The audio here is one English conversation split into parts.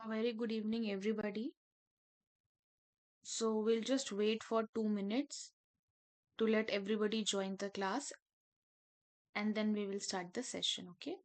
A very good evening, everybody. So, we'll just wait for 2 minutes to let everybody join the class and then we will start the session. Okay.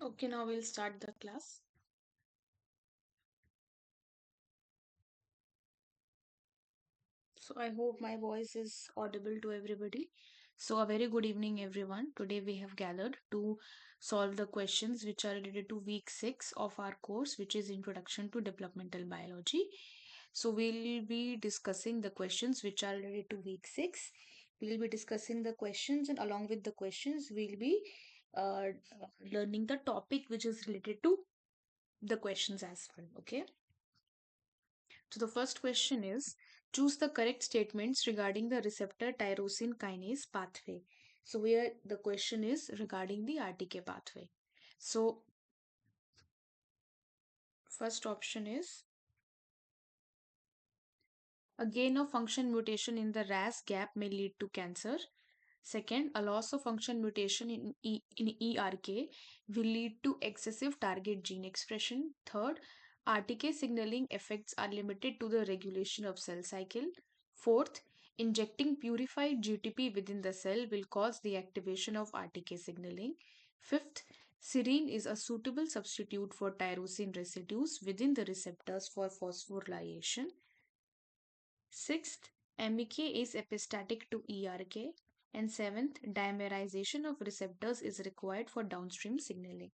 Okay, now we'll start the class. So, I hope my voice is audible to everybody. So, a very good evening, everyone. Today we have gathered to solve the questions which are related to week 6 of our course, which is Introduction to Developmental Biology. So, we'll be discussing the questions which are related to week 6. We'll be discussing the questions, and along with the questions, we'll be uh, learning the topic which is related to the questions as well. Okay. So the first question is choose the correct statements regarding the receptor tyrosine kinase pathway. So here the question is regarding the RTK pathway. So first option is a gain of function mutation in the RAS gap may lead to cancer. Second, a loss of function mutation in ERK will lead to excessive target gene expression. Third, RTK signaling effects are limited to the regulation of cell cycle. Fourth, injecting purified GTP within the cell will cause the activation of RTK signaling. Fifth, serine is a suitable substitute for tyrosine residues within the receptors for phosphorylation. Sixth, MEK is epistatic to ERK. And seventh, dimerization of receptors is required for downstream signaling.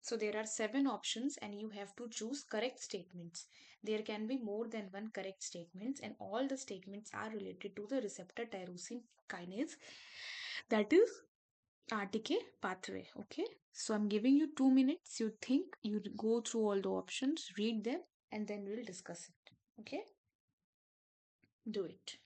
So there are seven options and you have to choose correct statements. There can be more than one correct statements and all the statements are related to the receptor tyrosine kinase, that is RTK pathway. Okay. So I'm giving you 2 minutes. You think, you go through all the options, read them, and then we'll discuss it. Okay. Do it.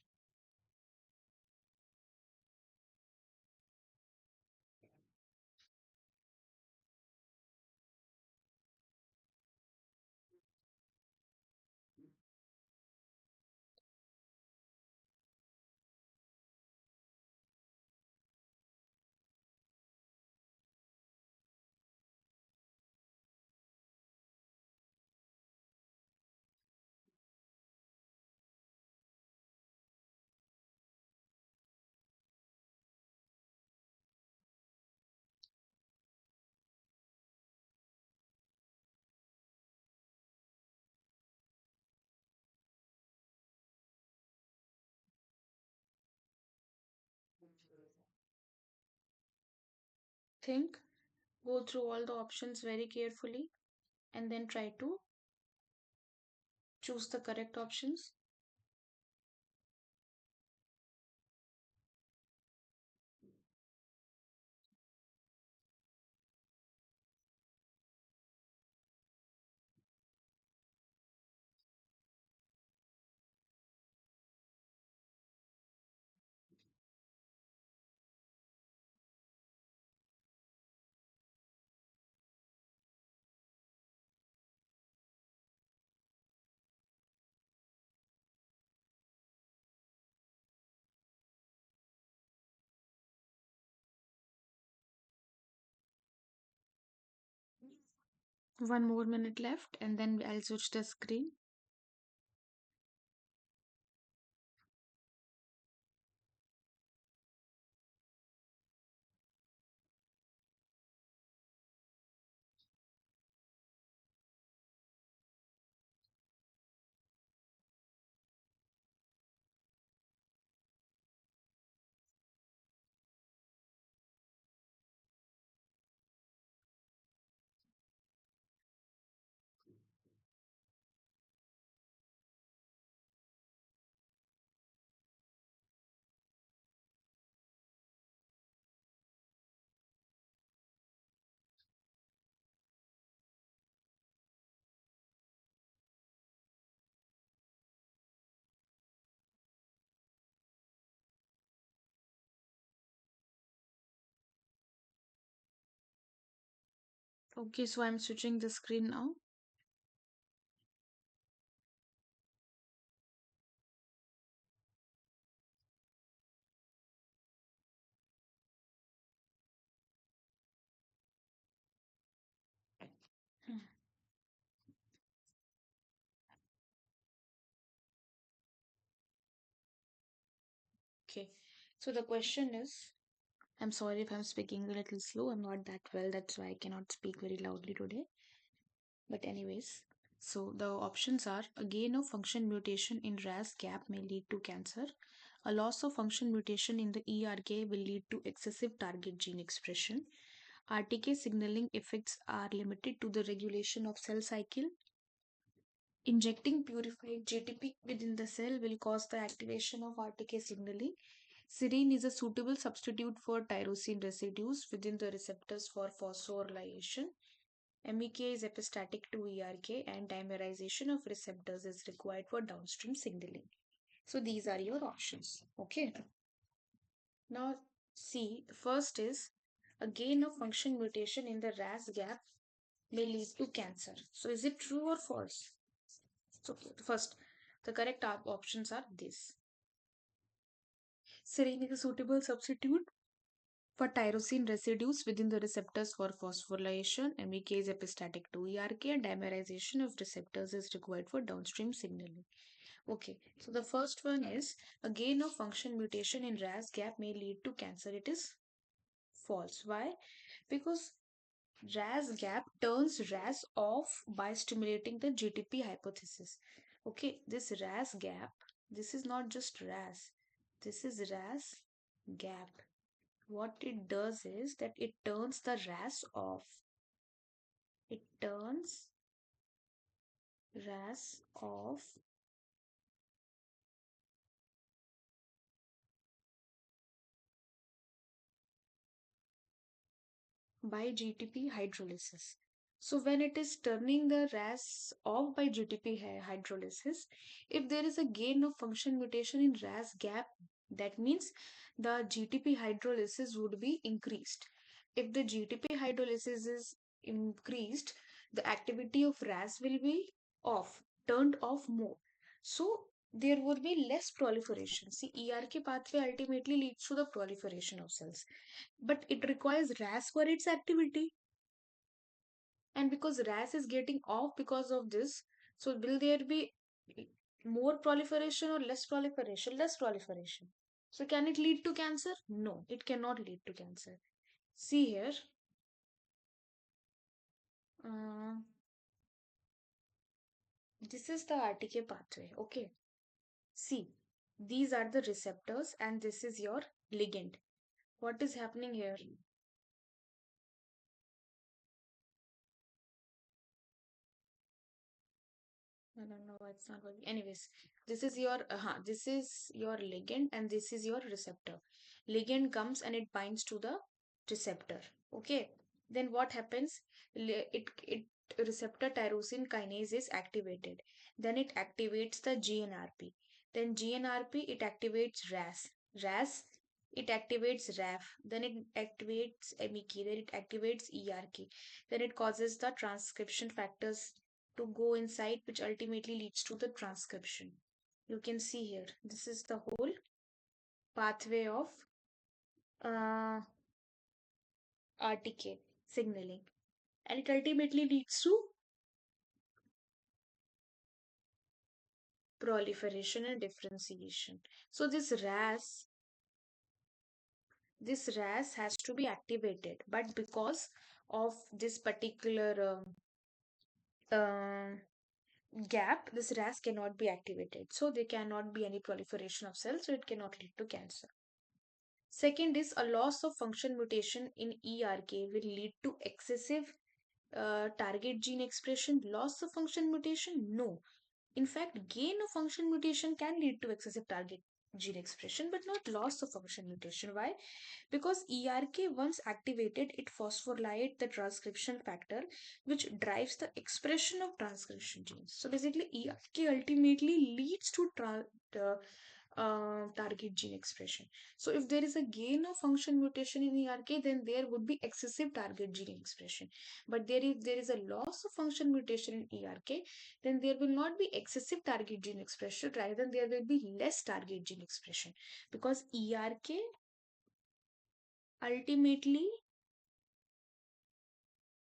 Think. Go through all the options very carefully and then try to choose the correct options. One more minute left and then I'll switch the screen. Okay, so I'm switching the screen now. Hmm. Okay, so the question is, I'm sorry if I'm speaking a little slow. I'm not that well. That's why I cannot speak very loudly today. But, anyways, so the options are a gain of function mutation in RAS gap may lead to cancer. A loss of function mutation in the ERK will lead to excessive target gene expression. RTK signaling effects are limited to the regulation of cell cycle. Injecting purified GTP within the cell will cause the activation of RTK signaling. Serine is a suitable substitute for tyrosine residues within the receptors for phosphorylation. MEK is epistatic to ERK and dimerization of receptors is required for downstream signaling. So these are your options. Okay. Now see, first is a gain of function mutation in the RAS gap may lead to cancer. So is it true or false? So first, the correct options are this. Serine is a suitable substitute for tyrosine residues within the receptors for phosphorylation. MEK is epistatic to ERK and dimerization of receptors is required for downstream signaling. Okay, so the first one is a gain of function mutation in RAS gap may lead to cancer. It is false. Why? Because RAS gap turns RAS off by stimulating the GTP hypothesis. Okay, this RAS gap, this is not just RAS, this is RAS gap. What it does is that it turns the RAS off. It turns RAS off by GTP hydrolysis. So when it is turning the RAS off by GTP hydrolysis, if there is a gain of function mutation in RAS gap, that means the GTP hydrolysis would be increased. If the GTP hydrolysis is increased, the activity of RAS will be off, turned off more. So there will be less proliferation. See, ERK pathway ultimately leads to the proliferation of cells, but it requires RAS for its activity. And because RAS is getting off because of this, so will there be more proliferation or less proliferation? Less proliferation. So can it lead to cancer? No, it cannot lead to cancer. See here, uh, this is the RTK pathway. Okay. See, these are the receptors and this is your ligand. What is happening here? it's not working. Anyways, this is your ligand and this is your receptor. Ligand comes and it binds to the receptor. Okay. Then what happens? It receptor tyrosine kinase is activated. Then it activates the GNRP. Then GNRP it activates RAS. RAS it activates RAF. Then it activates MEK. Then it activates ERK. Then it causes the transcription factors to go inside, which ultimately leads to the transcription. You can see here, this is the whole pathway of uh, RTK signaling, and it ultimately leads to proliferation and differentiation. So this RAS has to be activated, but because of this particular gap, this RAS cannot be activated. So there cannot be any proliferation of cells, so it cannot lead to cancer. Second is a loss of function mutation in ERK will lead to excessive target gene expression. Loss of function mutation? No. In fact, gain of function mutation can lead to excessive target gene expression, but not loss of function mutation. Why? Because ERK, once activated, it phosphorylates the transcription factor, which drives the expression of transcription genes. So basically, ERK ultimately leads to target gene expression. So if there is a gain of function mutation in ERK, then there would be excessive target gene expression. But there is a loss of function mutation in ERK, then there will not be excessive target gene expression, rather than there will be less target gene expression, because ERK ultimately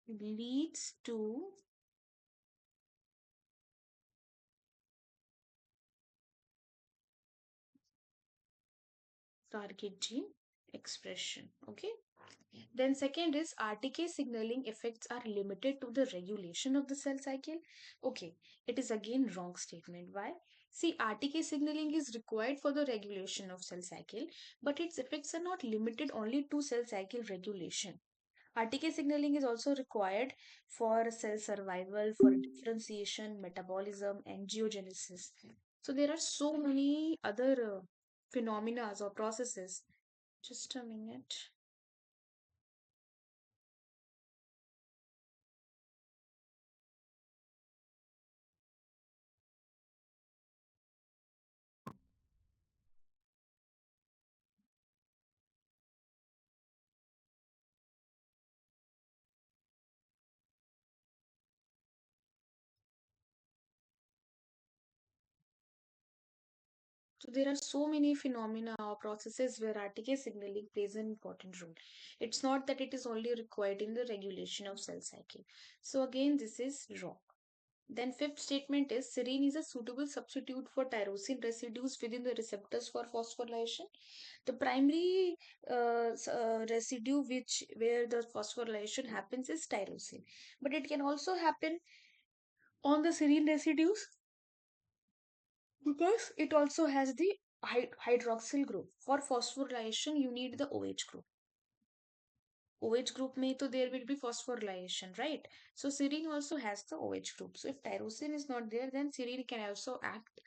leads to target gene expression. Okay. Then second is RTK signaling effects are limited to the regulation of the cell cycle. Okay, it is again wrong statement. Why? See, RTK signaling is required for the regulation of cell cycle, but its effects are not limited only to cell cycle regulation. RTK signaling is also required for cell survival, for differentiation, metabolism, angiogenesis. So there are so many other phenomena or processes. Just a minute. So there are so many phenomena or processes where RTK signaling plays an important role. It's not that it is only required in the regulation of cell cycle. So again, this is wrong. Then fifth statement is serine is a suitable substitute for tyrosine residues within the receptors for phosphorylation. The primary residue which where the phosphorylation happens is tyrosine, but it can also happen on the serine residues because it also has the hydroxyl group. For phosphorylation, you need the OH group. OH group may to there will be phosphorylation, right? So serine also has the OH group. So if tyrosine is not there, then serine can also act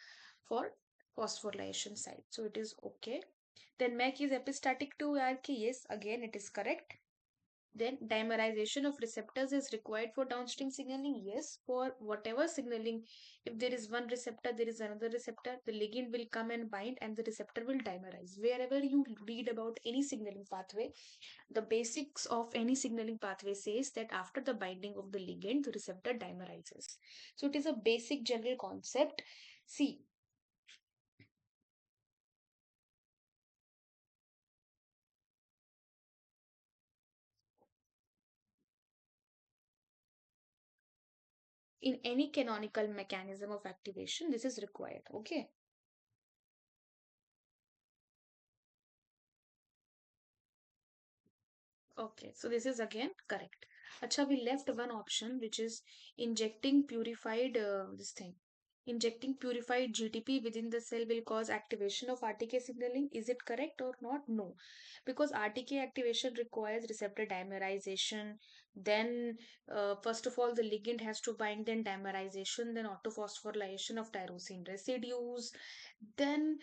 for phosphorylation side. So it is okay. Then MEC is epistatic to ARK. Yes, again it is correct. Then dimerization of receptors is required for downstream signaling. Yes, for whatever signaling, if there is one receptor, there is another receptor, the ligand will come and bind and the receptor will dimerize. Wherever you read about any signaling pathway, the basics of any signaling pathway says that after the binding of the ligand, the receptor dimerizes. So it is a basic general concept. See, in any canonical mechanism of activation, this is required. Okay. Okay, so this is again correct. Acha, we left one option which is injecting purified this thing. Injecting purified GTP within the cell will cause activation of RTK signaling. Is it correct or not? No, because RTK activation requires receptor dimerization. Then, first of all, the ligand has to bind, then dimerization, then autophosphorylation of tyrosine residues, then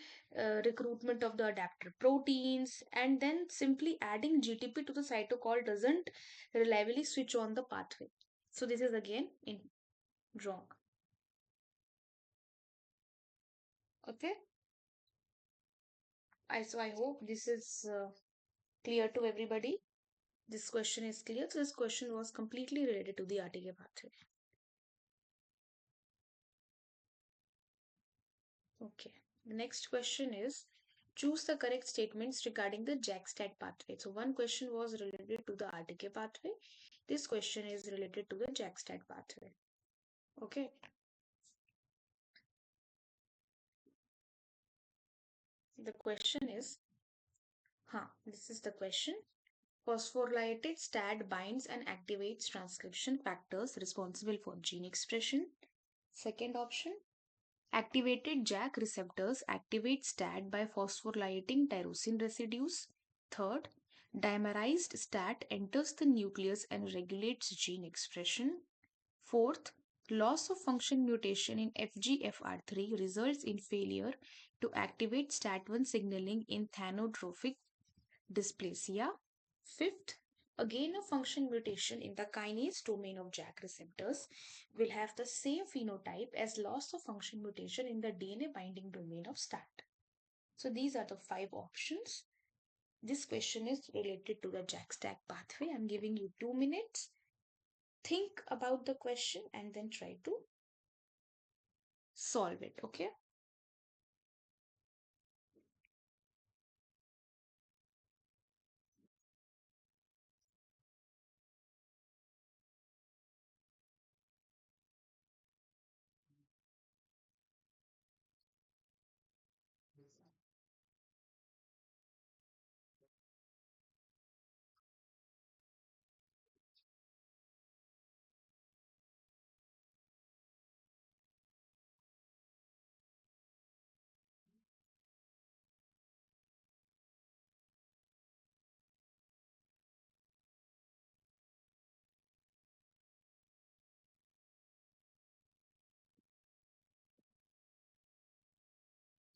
recruitment of the adapter proteins, and then simply adding GTP to the cytocol doesn't reliably switch on the pathway. So, this is again wrong. Okay. I hope this is clear to everybody. This question is clear. So this question was completely related to the RTK pathway. Okay. The next question is choose the correct statements regarding the JAK-STAT pathway. So one question was related to the RTK pathway. This question is related to the JAK-STAT pathway. Okay. The question is, this is the question. Phosphorylated STAT binds and activates transcription factors responsible for gene expression. Second option, activated JAK receptors activate STAT by phosphorylating tyrosine residues. Third, dimerized STAT enters the nucleus and regulates gene expression. Fourth, loss of function mutation in FGFR3 results in failure to activate STAT1 signaling in thanatophoric dysplasia. Fifth, a gain of function mutation in the kinase domain of JAK receptors will have the same phenotype as loss of function mutation in the DNA binding domain of STAT. So these are the five options. This question is related to the JAK-STAT pathway. I'm giving you 2 minutes. Think about the question and then try to solve it. Okay.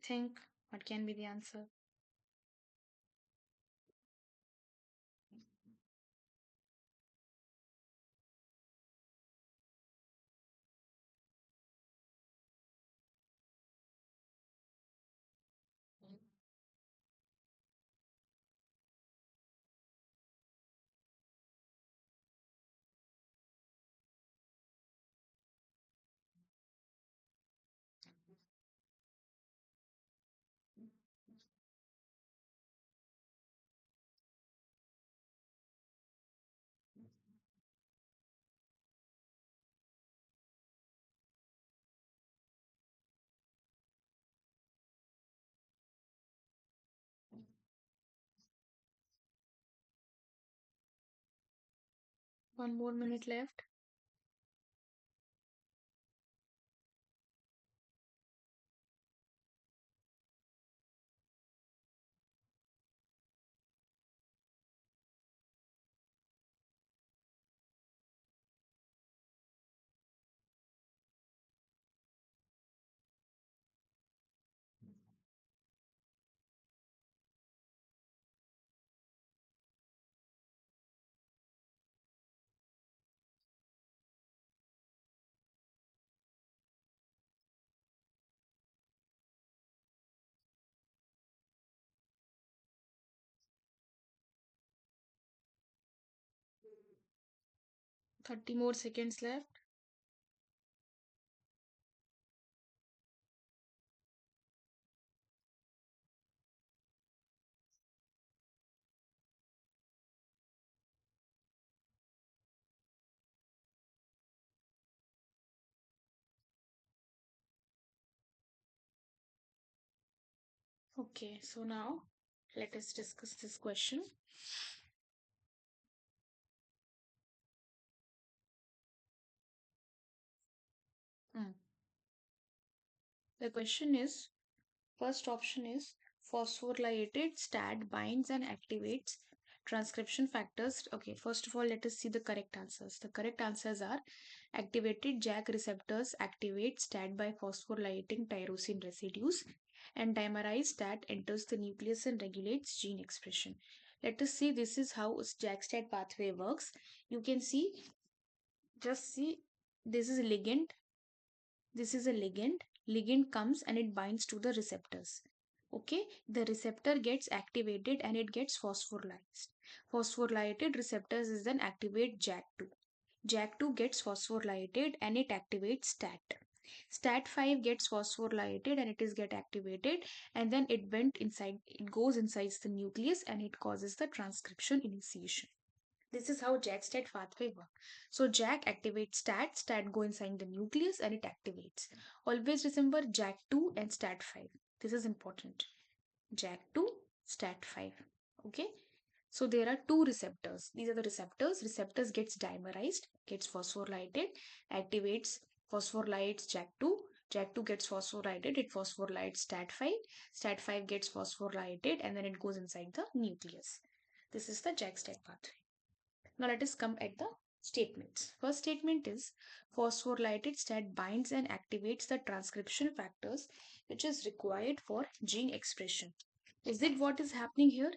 Think what can be the answer. One more minute left. Mm. 30 more seconds left. Okay, so now let us discuss this question. Hmm. The question is, first option is phosphorylated STAT binds and activates transcription factors. Okay, first of all, let us see the correct answers. The correct answers are activated JAK receptors activate STAT by phosphorylating tyrosine residues, and dimerized STAT enters the nucleus and regulates gene expression. Let us see this is how JAK STAT pathway works. You can see, just see, this is a ligand, this is a ligand. Ligand comes and it binds to the receptors. Okay, the receptor gets activated and it gets phosphorylized. Phosphorylated receptors is then activate JAK2. JAK2 gets phosphorylated and it activates STAT. STAT5 gets phosphorylated and it is get activated, and then it goes inside the nucleus and it causes the transcription initiation. This is how JAK STAT pathway works. So JAK activates STAT, STAT go inside the nucleus and it activates. Always remember JAK2 and STAT5. This is important. JAK2, STAT5. Okay. So there are two receptors. These are the receptors. Receptors gets dimerized, gets phosphorylated, activates, phosphorylates JAK2. JAK2 gets phosphorylated, it phosphorylates STAT5. STAT5 gets phosphorylated and then it goes inside the nucleus. This is the JAK STAT pathway. Now let us come at the statements. First statement is phosphorylated STAT binds and activates the transcription factors which is required for gene expression. Is it what is happening here?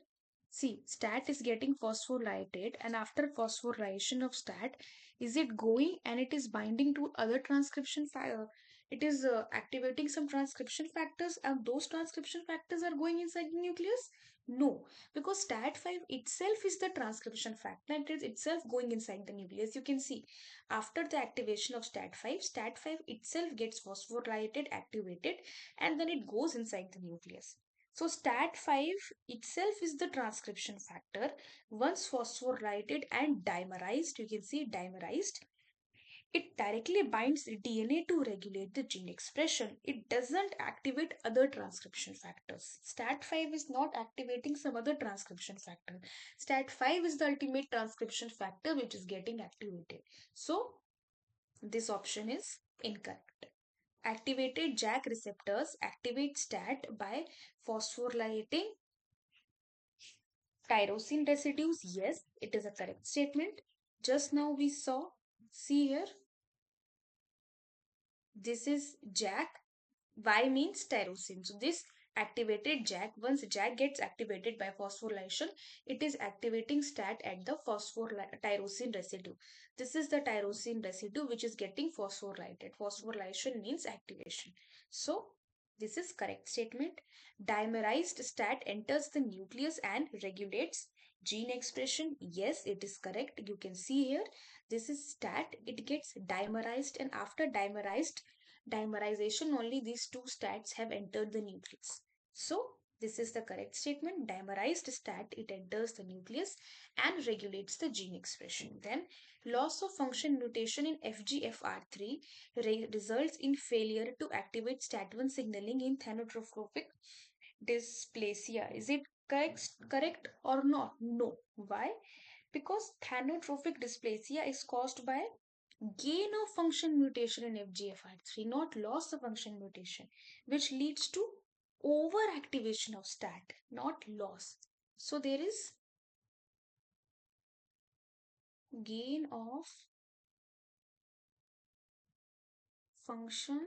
See, STAT is getting phosphorylated, and after phosphorylation of STAT, is it going and it is binding to other transcription factor? It is activating some transcription factors, and those transcription factors are going inside the nucleus? No, because STAT5 itself is the transcription factor and it is itself going inside the nucleus. You can see after the activation of STAT5, STAT5 itself gets phosphorylated, activated, and then it goes inside the nucleus. So STAT5 itself is the transcription factor. Once phosphorylated and dimerized, you can see dimerized, it directly binds DNA to regulate the gene expression. It doesn't activate other transcription factors. STAT5 is not activating some other transcription factor. STAT5 is the ultimate transcription factor which is getting activated. So this option is incorrect. Activated JAK receptors activate STAT by phosphorylating tyrosine residues. Yes, it is a correct statement. Just now we saw, see here, this is JAK. Y means tyrosine. So this activated JAK, once JAK gets activated by phosphorylation, it is activating STAT at the tyrosine residue. This is the tyrosine residue which is getting phosphorylated. Phosphorylation means activation. So this is correct statement. Dimerized STAT enters the nucleus and regulates gene expression. Yes, it is correct. You can see here, this is STAT. It gets dimerized, and after dimerization only these two STATs have entered the nucleus. So this is the correct statement. Dimerized STAT, it enters the nucleus and regulates the gene expression. Then loss of function mutation in FGFR3 results in failure to activate STAT1 signaling in thanatophoric dysplasia. Is it correct or not? No. Why? Because thanatophoric dysplasia is caused by gain of function mutation in FGFR3, not loss of function mutation, which leads to overactivation of STAT, not loss. So there is gain of function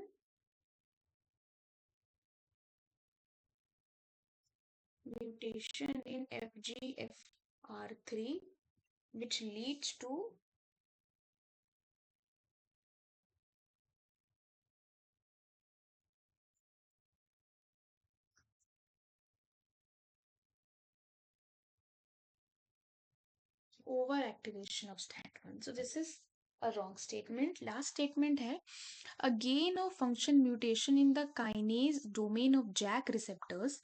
mutation in FGFR3, which leads to overactivation of STAT1. So this is a wrong statement. Last statement है, a gain of function mutation in the kinase domain of JAK receptors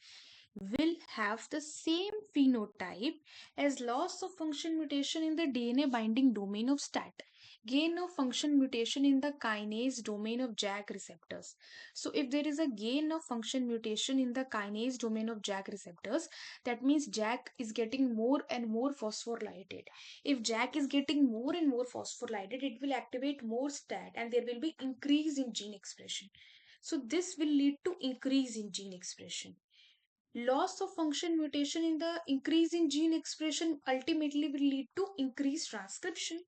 will have the same phenotype as loss of function mutation in the DNA binding domain of STAT. Gain of function mutation in the kinase domain of JAK receptors. So if there is a gain of function mutation in the kinase domain of JAK receptors, that means JAK is getting more and more phosphorylated. If JAK is getting more and more phosphorylated, it will activate more STAT and there will be increase in gene expression. So this will lead to increase in gene expression. Loss of function mutation in the increase in gene expression ultimately will lead to increased transcription.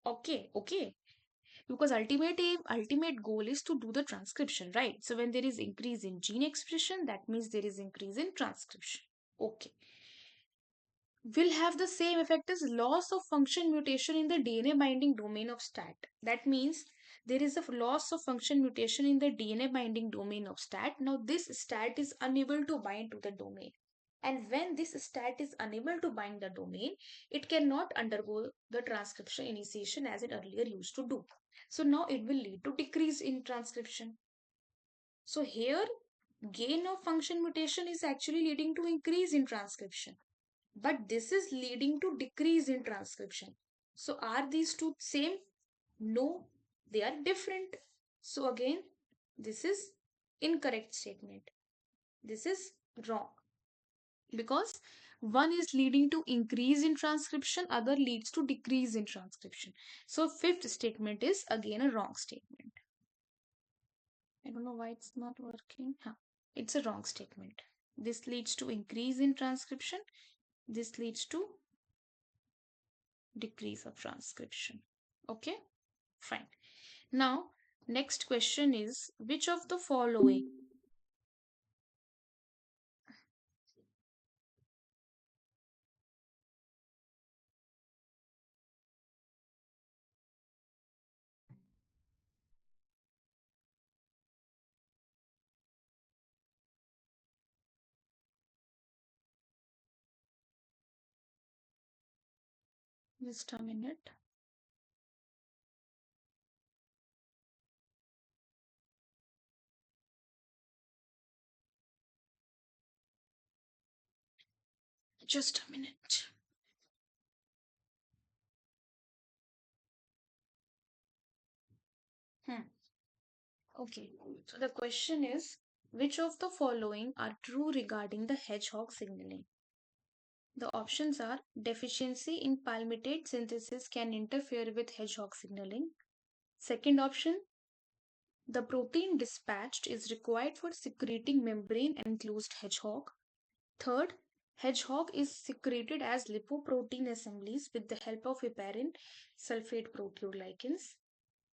Okay. Because ultimate goal is to do the transcription, right? So when there is increase in gene expression, that means there is increase in transcription. Okay. Will have the same effect as loss of function mutation in the DNA binding domain of STAT. That means there is a loss of function mutation in the DNA binding domain of STAT. Now, this STAT is unable to bind to the domain. And when this STAT is unable to bind the domain, it cannot undergo the transcription initiation as it earlier used to do. So now it will lead to decrease in transcription. So here, gain of function mutation is actually leading to increase in transcription, but this is leading to decrease in transcription. So are these two same? No, they are different. So again, this is incorrect statement. This is wrong, because one is leading to increase in transcription, other leads to decrease in transcription. So fifth statement is again a wrong statement. I don't know why it's not working. Huh. It's a wrong statement. This leads to increase in transcription. This leads to decrease of transcription. Okay, fine. Now, next question is which of the following? Just a minute. Just a minute. Hmm. Okay. So the question is which of the following are true regarding the hedgehog signaling? The options are deficiency in palmitate synthesis can interfere with hedgehog signaling. Second option, the protein dispatched is required for secreting membrane enclosed hedgehog. Third, hedgehog is secreted as lipoprotein assemblies with the help of heparin sulfate proteoglycans.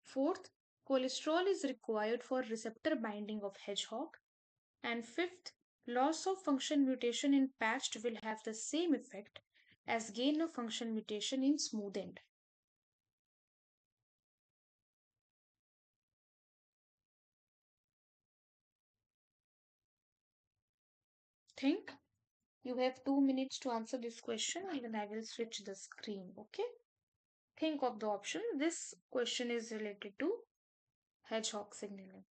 Fourth, cholesterol is required for receptor binding of hedgehog. And fifth, loss of function mutation in patched will have the same effect as gain of function mutation in smoothened. Think. You have 2 minutes to answer this question and then I will switch the screen. Okay? Think of the option. This question is related to hedgehog signaling.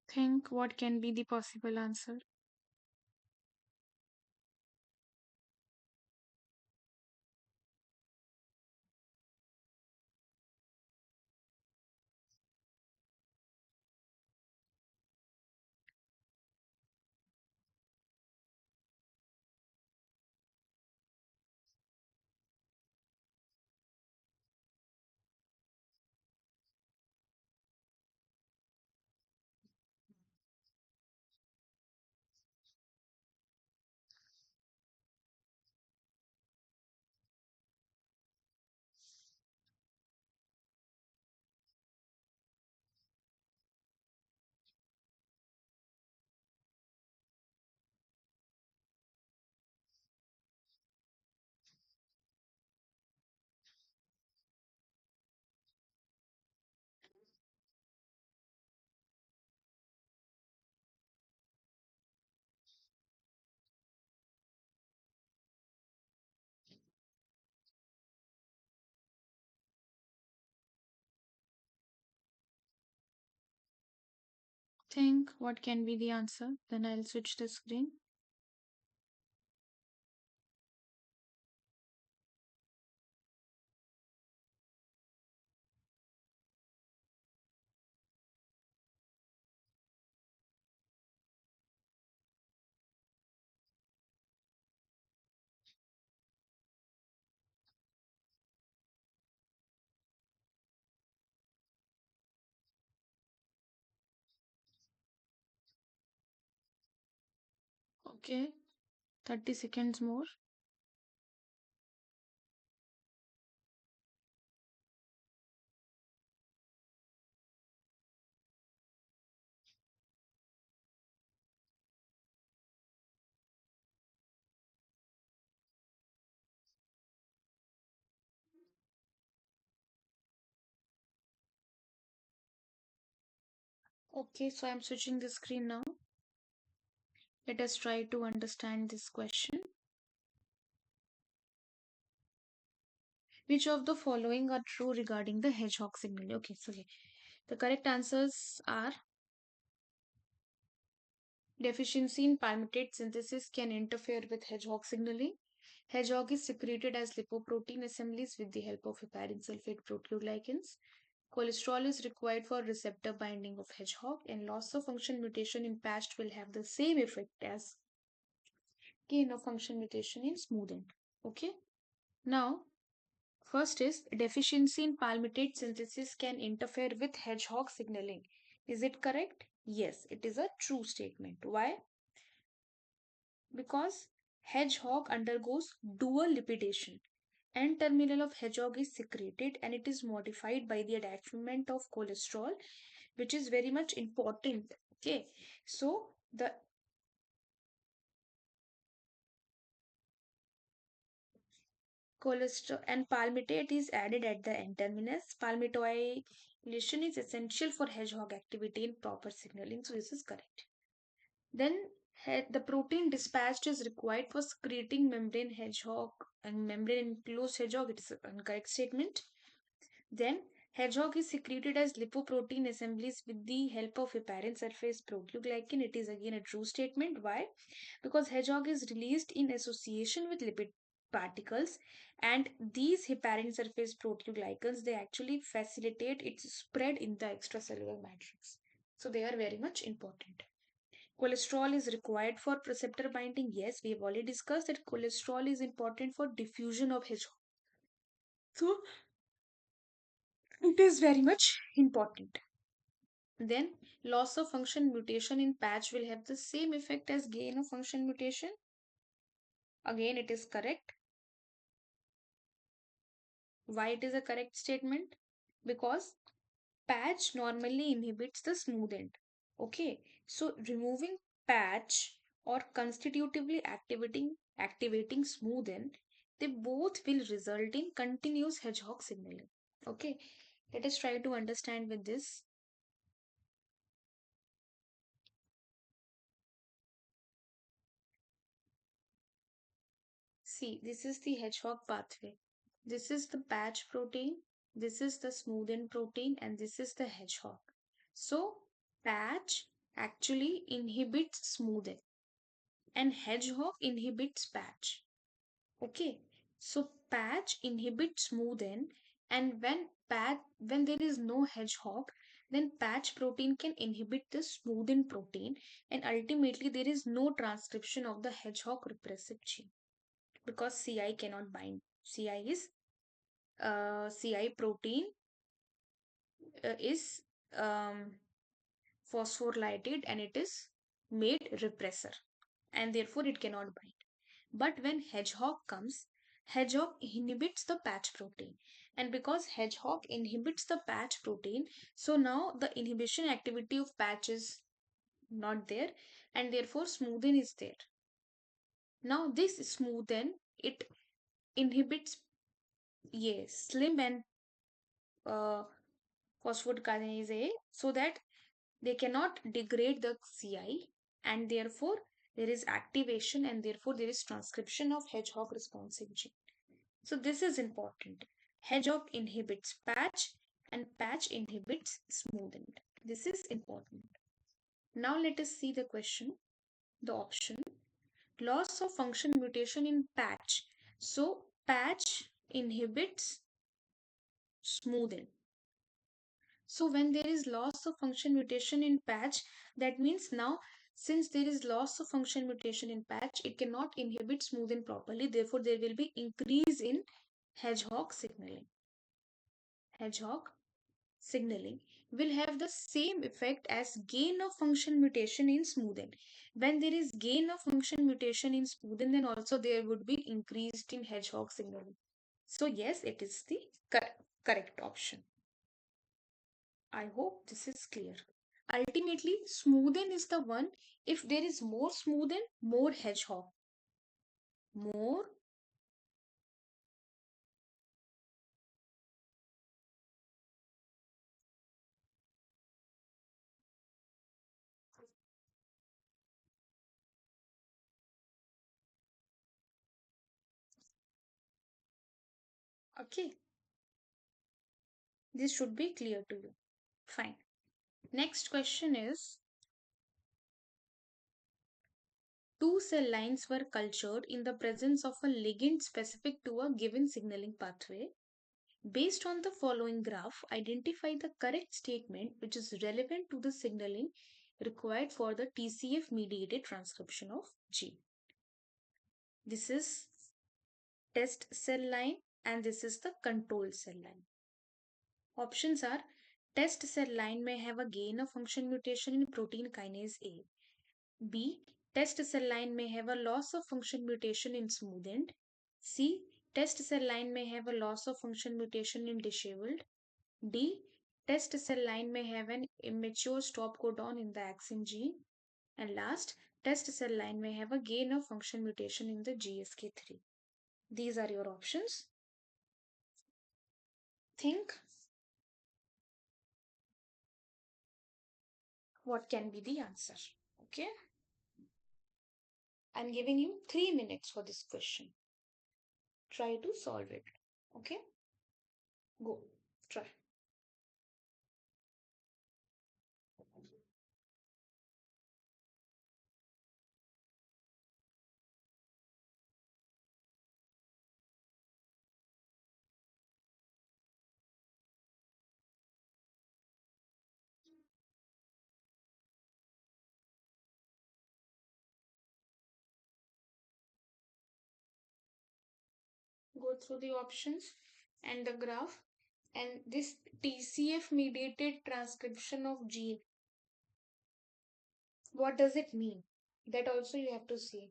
Think what can be the possible answer. think what can be the answer. Then I'll switch the screen. Okay, 30 seconds more. Okay, so I'm switching the screen now. Let us try to understand this question. Which of the following are true regarding the hedgehog signal? Okay, so okay. The correct answers are deficiency in palmitate synthesis can interfere with hedgehog signaling. Hedgehog is secreted as lipoprotein assemblies with the help of heparin sulfate proteoglycans. Cholesterol is required for receptor binding of hedgehog, and loss of function mutation in patched will have the same effect as gain of function mutation in smoothened. Okay. Now, first is deficiency in palmitate synthesis can interfere with hedgehog signaling. Is it correct? Yes, it is a true statement. Why? Because hedgehog undergoes dual lipidation. N terminal of hedgehog is secreted and it is modified by the attachment of cholesterol, which is very much important. Okay, so the cholesterol and palmitate is added at the N terminus. Palmitoylation is essential for hedgehog activity and proper signaling, so this is correct. Then the protein dispatched is required for secreting membrane hedgehog and membrane enclosed hedgehog. It is an incorrect statement. Then hedgehog is secreted as lipoprotein assemblies with the help of heparin surface proteoglycan. It is again a true statement. Why? Because hedgehog is released in association with lipid particles, and these heparin surface proteoglycans they actually facilitate its spread in the extracellular matrix. So they are very much important. Cholesterol is required for receptor binding. Yes, we have already discussed that cholesterol is important for diffusion of hedgehog. So it is very much important. Then loss of function mutation in patch will have the same effect as gain of function mutation. Again, it is correct. Why it is a correct statement? Because patch normally inhibits the smooth end. Okay, so removing patch or constitutively activating smooth end, they both will result in continuous hedgehog signaling. Okay, let us try to understand with this. See, this is the hedgehog pathway. This is the patch protein, this is the smoothen protein, and this is the hedgehog. So, patch actually inhibits smoothen, and hedgehog inhibits patch. Okay, so patch inhibits smoothen, and when there is no hedgehog, then patch protein can inhibit the smoothen protein, and ultimately there is no transcription of the hedgehog repressive gene because CI cannot bind. CI is CI protein is um, phosphorylated and it is made repressor and therefore it cannot bind. But when hedgehog comes, hedgehog inhibits the patch protein. And because hedgehog inhibits the patch protein, so now the inhibition activity of patch is not there and therefore smoothen is there. Now this smoothen, it inhibits, yes, slim and uh, phosphodiesterase A so that they cannot degrade the CI and therefore there is activation and therefore there is transcription of hedgehog responsive gene. So this is important. Hedgehog inhibits patch and patch inhibits smooth end. This is important. Now let us see the question, the option. Loss of function mutation in patch. So patch inhibits smoothing. So when there is loss of function mutation in patch, that means now since there is loss of function mutation in patch, it cannot inhibit smoothing properly. Therefore, there will be increase in hedgehog signaling. Hedgehog signaling will have the same effect as gain of function mutation in smoothing. When there is gain of function mutation in smoothing, then also there would be increased in hedgehog signaling. So yes, it is the correct option. I hope this is clear. Ultimately, smoothen is the one. If there is more smoothen, more hedgehog. More. Okay. This should be clear to you. Fine. Next question is, two cell lines were cultured in the presence of a ligand specific to a given signaling pathway. Based on the following graph, identify the correct statement which is relevant to the signaling required for the TCF mediated transcription of G. This is test cell line and this is the control cell line. Options are, test cell line may have a gain of function mutation in protein kinase A. B. Test cell line may have a loss of function mutation in smoothened. C. Test cell line may have a loss of function mutation in disheveled. D. Test cell line may have an immature stop codon in the axin gene. And last, test cell line may have a gain of function mutation in the GSK3. These are your options. Think what can be the answer. Okay. I'm giving you 3 minutes for this question. Try to solve it. Okay. Go. Try. Go through the options and the graph. And this TCF mediated transcription of gene, what does it mean? That also you have to see.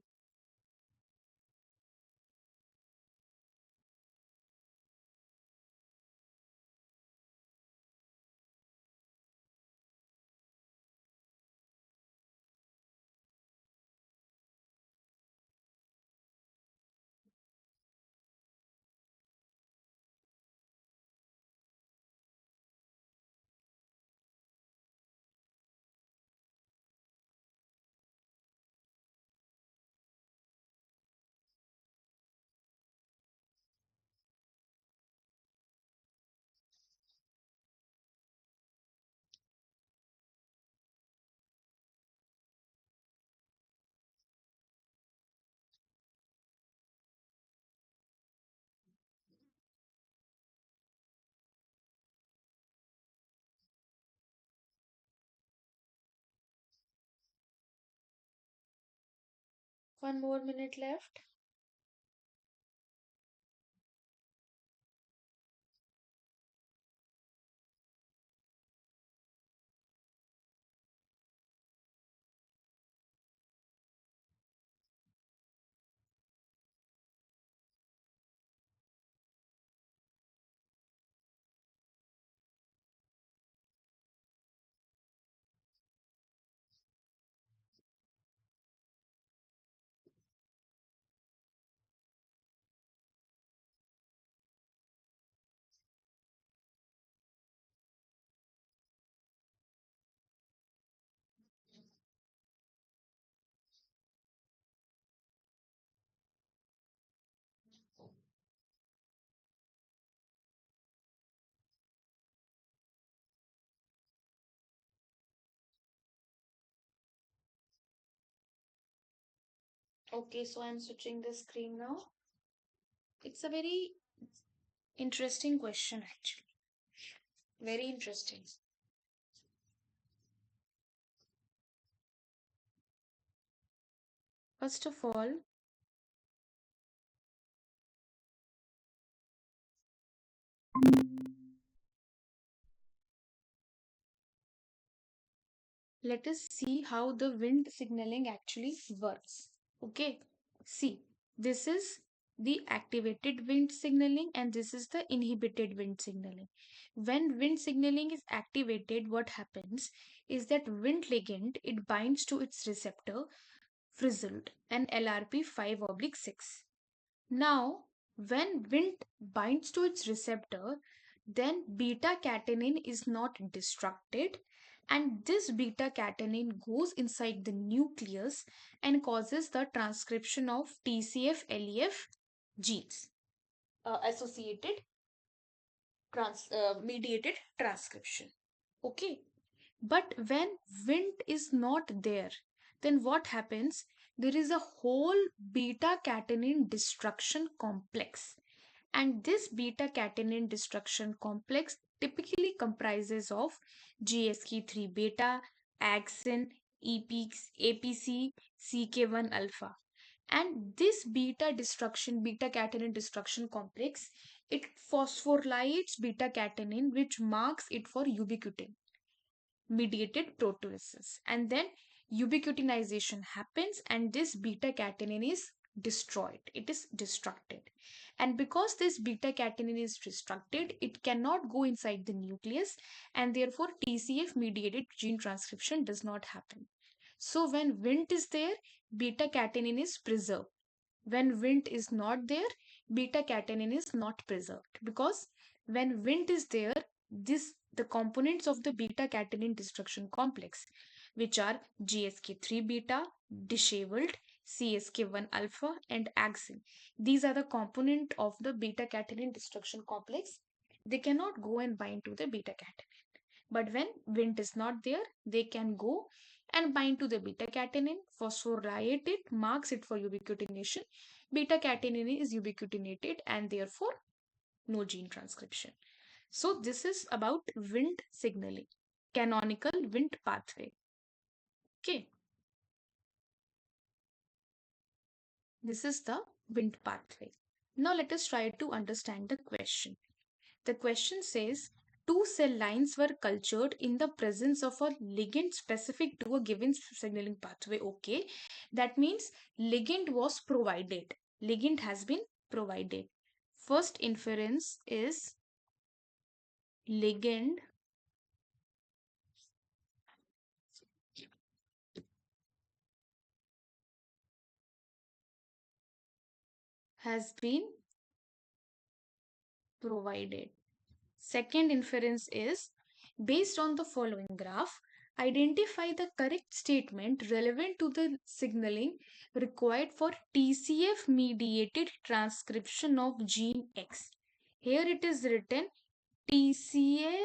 One more minute left. Okay, so I'm switching the screen now. It's a very interesting question, actually. Very interesting. First of all, let us see how the wind signaling actually works. Okay, see, this is the activated wind signaling and this is the inhibited wind signaling. When wind signaling is activated, what happens is that wind ligand it binds to its receptor frizzled and LRP5 oblique 6. Now, when wind binds to its receptor, then beta catenin is not destructed, and this beta catenin goes inside the nucleus and causes the transcription of TCF LEF genes, associated mediated transcription. Okay, but when wind is not there, then what happens? There is a whole beta catenin destruction complex. And this beta catenin destruction complex typically comprises of GSK3 beta, axin, APC, CK1 alpha. And this beta catenin destruction complex, it phosphorylates beta catenin, which marks it for ubiquitin mediated proteolysis, and then ubiquitinization happens and this beta catenin is destroyed, it is destructed. And because this beta catenin is destructed, it cannot go inside the nucleus, and therefore TCF mediated gene transcription does not happen. So when Wnt is there, beta catenin is preserved. When Wnt is not there, beta catenin is not preserved, because when Wnt is there, this the components of the beta catenin destruction complex, which are GSK3 beta, disabled, CSK1 alpha, and axin. These are the component of the beta catenin destruction complex. They cannot go and bind to the beta catenin. But when Wnt is not there, they can go and bind to the beta catenin, phosphorylate it, marks it for ubiquitination. Beta catenin is ubiquitinated and therefore no gene transcription. So this is about Wnt signaling, canonical Wnt pathway. Okay, this is the Wnt pathway. Now let us try to understand the question. The question says two cell lines were cultured in the presence of a ligand specific to a given signaling pathway. Okay, that means ligand was provided. Ligand has been provided. First inference is ligand has been provided. Second inference is based on the following graph, identify the correct statement relevant to the signaling required for TCF mediated transcription of gene X. Here it is written TCF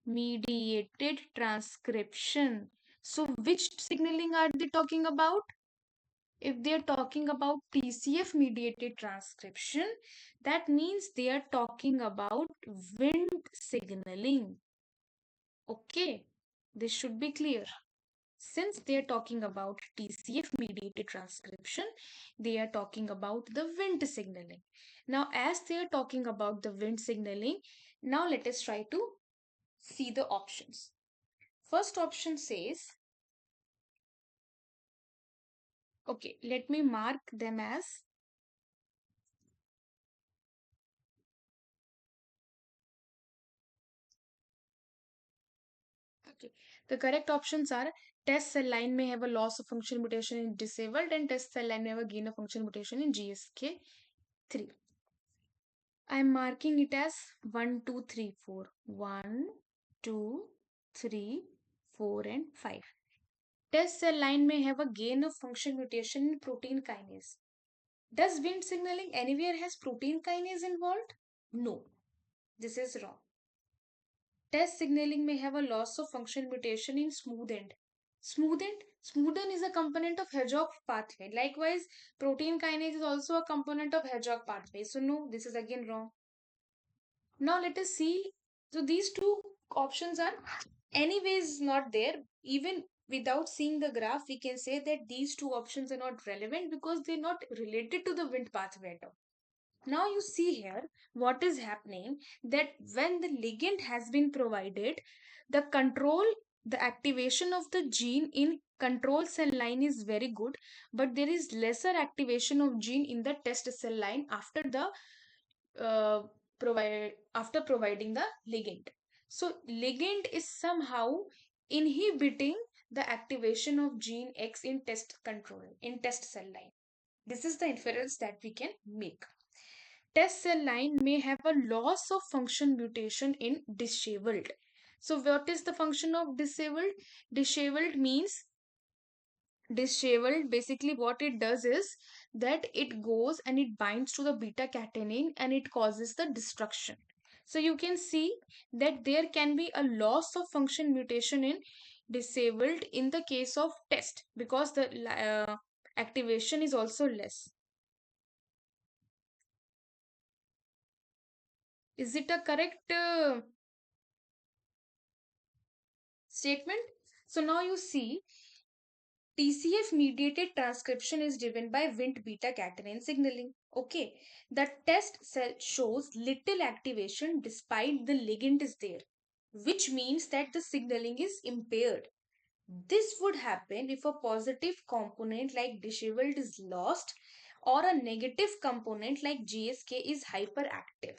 mediated transcription. So, which signaling are they talking about? If they are talking about TCF mediated transcription, that means they are talking about Wnt signaling. Okay, this should be clear. Since they are talking about TCF mediated transcription, they are talking about the Wnt signaling. Now, as they are talking about the Wnt signaling, now let us try to see the options. First option says, okay, let me mark them as. Okay. The correct options are test cell line may have a loss of function mutation in disabled and test cell line may have a gain of function mutation in GSK3. I am marking it as 1, 2, 3, 4. 1, 2, 3, 4 and 5. Test cell line may have a gain of function mutation in protein kinase. Does Wnt signaling anywhere has protein kinase involved? No, this is wrong. Test signaling may have a loss of function mutation in smooth end. Smooth end, Smoothen is a component of Hedgehog pathway. Likewise, protein kinase is also a component of Hedgehog pathway. So no, this is again wrong. Now let us see. So these two options are anyways not there. Even without seeing the graph, we can say that these two options are not relevant because they're not related to the Wnt pathway at all. Now you see here what is happening, that when the ligand has been provided, the control, the activation of the gene in control cell line is very good, but there is lesser activation of gene in the test cell line after the uh, after providing the ligand. So ligand is somehow inhibiting the activation of gene X in test control, in test cell line. This is the inference that we can make. Test cell line may have a loss of function mutation in disabled. So what is the function of disabled? Disabled means, disheveled, basically what it does is that it goes and it binds to the beta catenin and it causes the destruction. So you can see that there can be a loss of function mutation in disabled in the case of test, because the activation is also less. Is it a correct statement? So now you see, TCF mediated transcription is driven by Wnt beta catenin signaling. Okay, the test cell shows little activation despite the ligand is there, which means that the signaling is impaired. This would happen if a positive component like disheveled is lost or a negative component like GSK is hyperactive.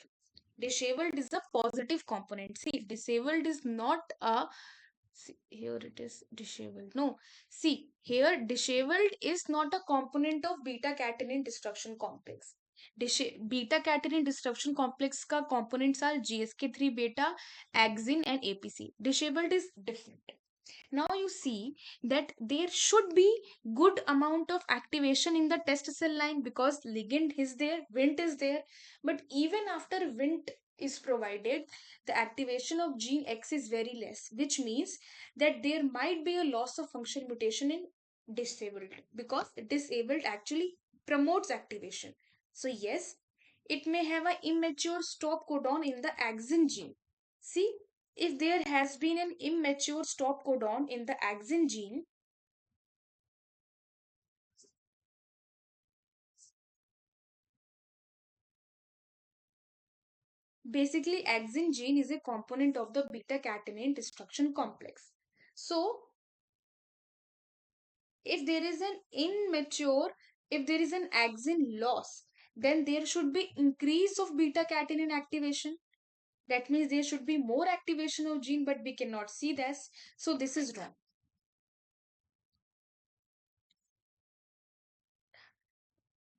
Disabled is a positive component. See, disabled is not a, see, here it is disabled. No, see, here disabled is not a component of beta catenin destruction complex. Beta catenin destruction complex ka components are GSK3 beta, axin, and APC. Disabled is different. Now you see that there should be good amount of activation in the test cell line because ligand is there, Wnt is there, but even after Wnt is provided, the activation of gene X is very less, which means that there might be a loss of function mutation in disabled, because disabled actually promotes activation. So yes, it may have an immature stop codon in the axin gene. See, if there has been an immature stop codon in the axin gene, basically axin gene is a component of the beta catenin destruction complex. So if there is an immature, if there is an axin loss, then there should be increase of beta catenin activation. That means there should be more activation of gene, but we cannot see this. So this is wrong.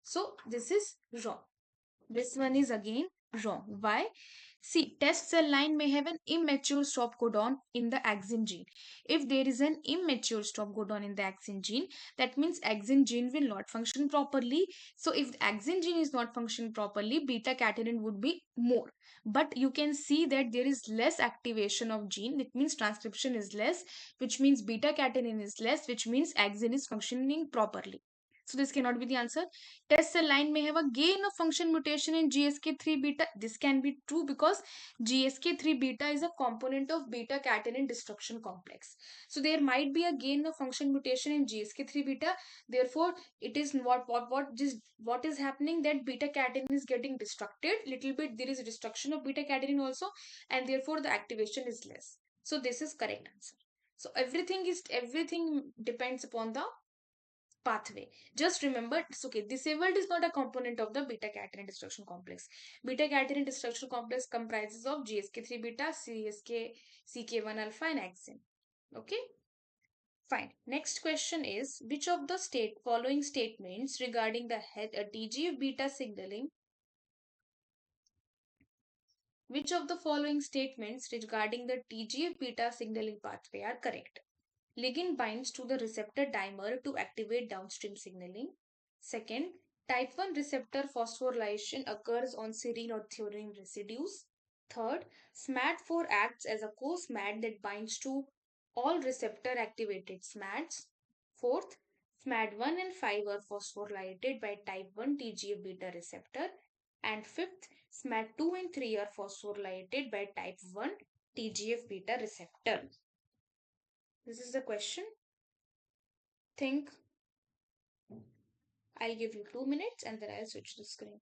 So this is wrong. This one is again wrong. Why? See, test cell line may have an immature stop codon in the axin gene. If there is an immature stop codon in the axin gene, that means axin gene will not function properly. So if the axin gene is not functioning properly, beta catenin would be more. But you can see that there is less activation of gene. It means transcription is less, which means beta catenin is less, which means axin is functioning properly. So this cannot be the answer. Test cell line may have a gain of function mutation in GSK3 beta. This can be true because GSK3 beta is a component of beta catenin destruction complex. So there might be a gain of function mutation in GSK3 beta. Therefore, it is what is happening, that beta catenin is getting destructed. Little bit there is destruction of beta catenin also, and therefore the activation is less. So this is correct answer. So everything depends upon the pathway. Just remember, it's okay. Disabled is not a component of the beta catenin destruction complex. Beta catenin destruction complex comprises of GSK3 beta, CSK, CK1 alpha, and axin. Okay, fine. Next question is, which of the following statements regarding the TGF beta signaling, which of the following statements regarding the TGF beta signaling pathway are correct? Ligand binds to the receptor dimer to activate downstream signaling. Second, type 1 receptor phosphorylation occurs on serine or threonine residues. Third, SMAD4 acts as a co-SMAD that binds to all receptor activated SMADs. Fourth, SMAD1 and 5 are phosphorylated by type 1 TGF beta receptor. And fifth, SMAD2 and 3 are phosphorylated by type 1 TGF beta receptor. This is the question. Think. I'll give you 2 minutes and then I'll switch the screen.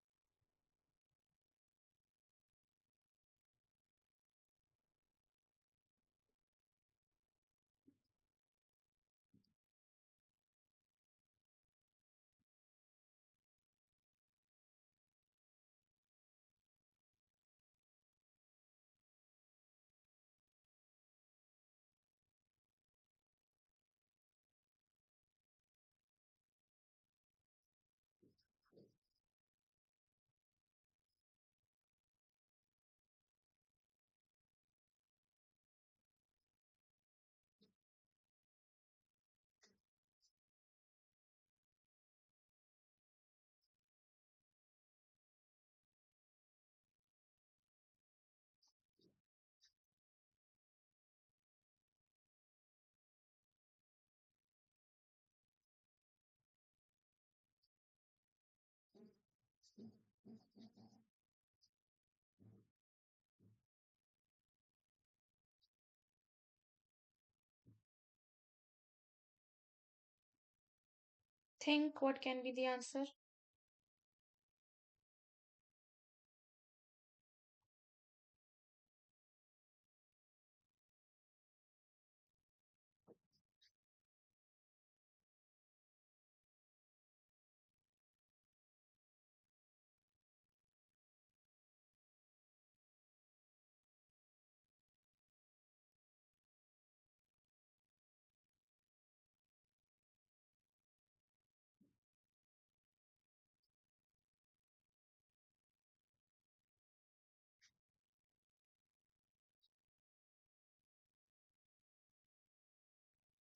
Think what can be the answer?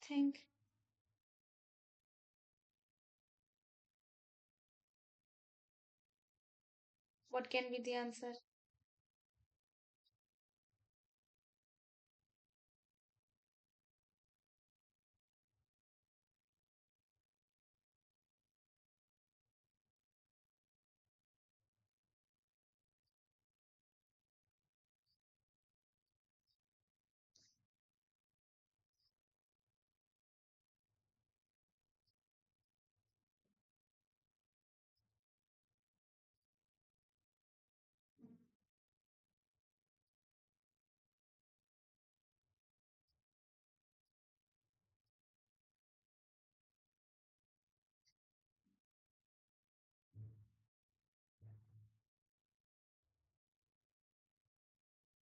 Think what can be the answer?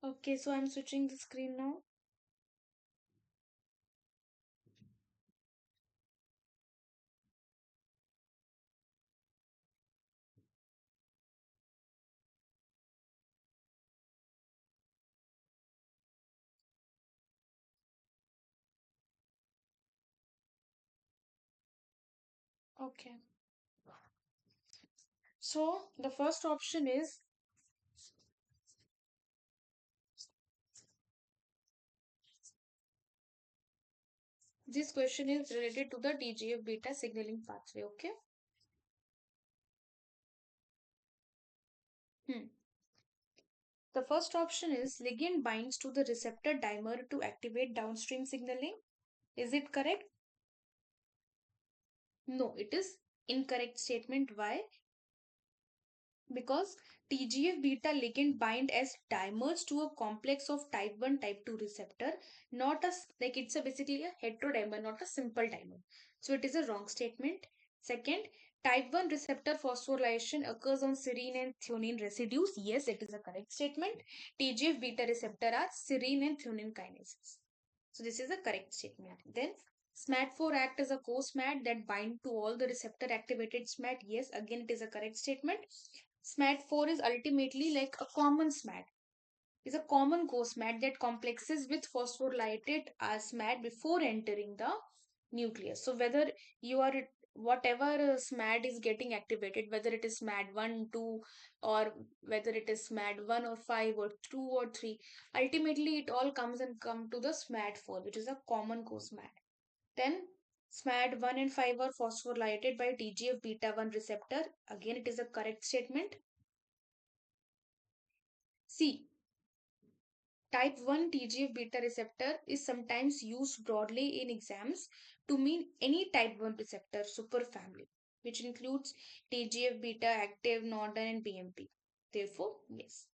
Okay, so I'm switching the screen now. Okay. So the first option is this question is related to the TGF beta signaling pathway. Okay. Hmm. The first option is ligand binds to the receptor dimer to activate downstream signaling. Is it correct? No, it is incorrect statement. Why? Because TGF beta ligand bind as dimers to a complex of type 1 type 2 receptor, not as like it's a basically a heterodimer, not a simple dimer. So it is a wrong statement. Second, type 1 receptor phosphorylation occurs on serine and threonine residues. Yes, it is a correct statement. TGF beta receptor are serine and threonine kinases. So this is a correct statement. Then SMAD4 act as a co-SMAD that bind to all the receptor activated SMAD. Yes, again it is a correct statement. SMAD4 is ultimately like a common SMAD. It's a common co-SMAD that complexes with phosphorylated SMAD before entering the nucleus. So whether you are whatever SMAD is getting activated, whether it is SMAD 1, 2, or whether it is SMAD 1 or 5 or 2 or 3, ultimately it all comes and come to the SMAD 4, which is a common co-SMAD. Then SMAD 1 and 5 are phosphorylated by TGF beta 1 receptor. Again, it is a correct statement. C. Type 1 TGF beta receptor is sometimes used broadly in exams to mean any type 1 receptor superfamily, which includes TGF beta active, northern, and BMP. Therefore, yes.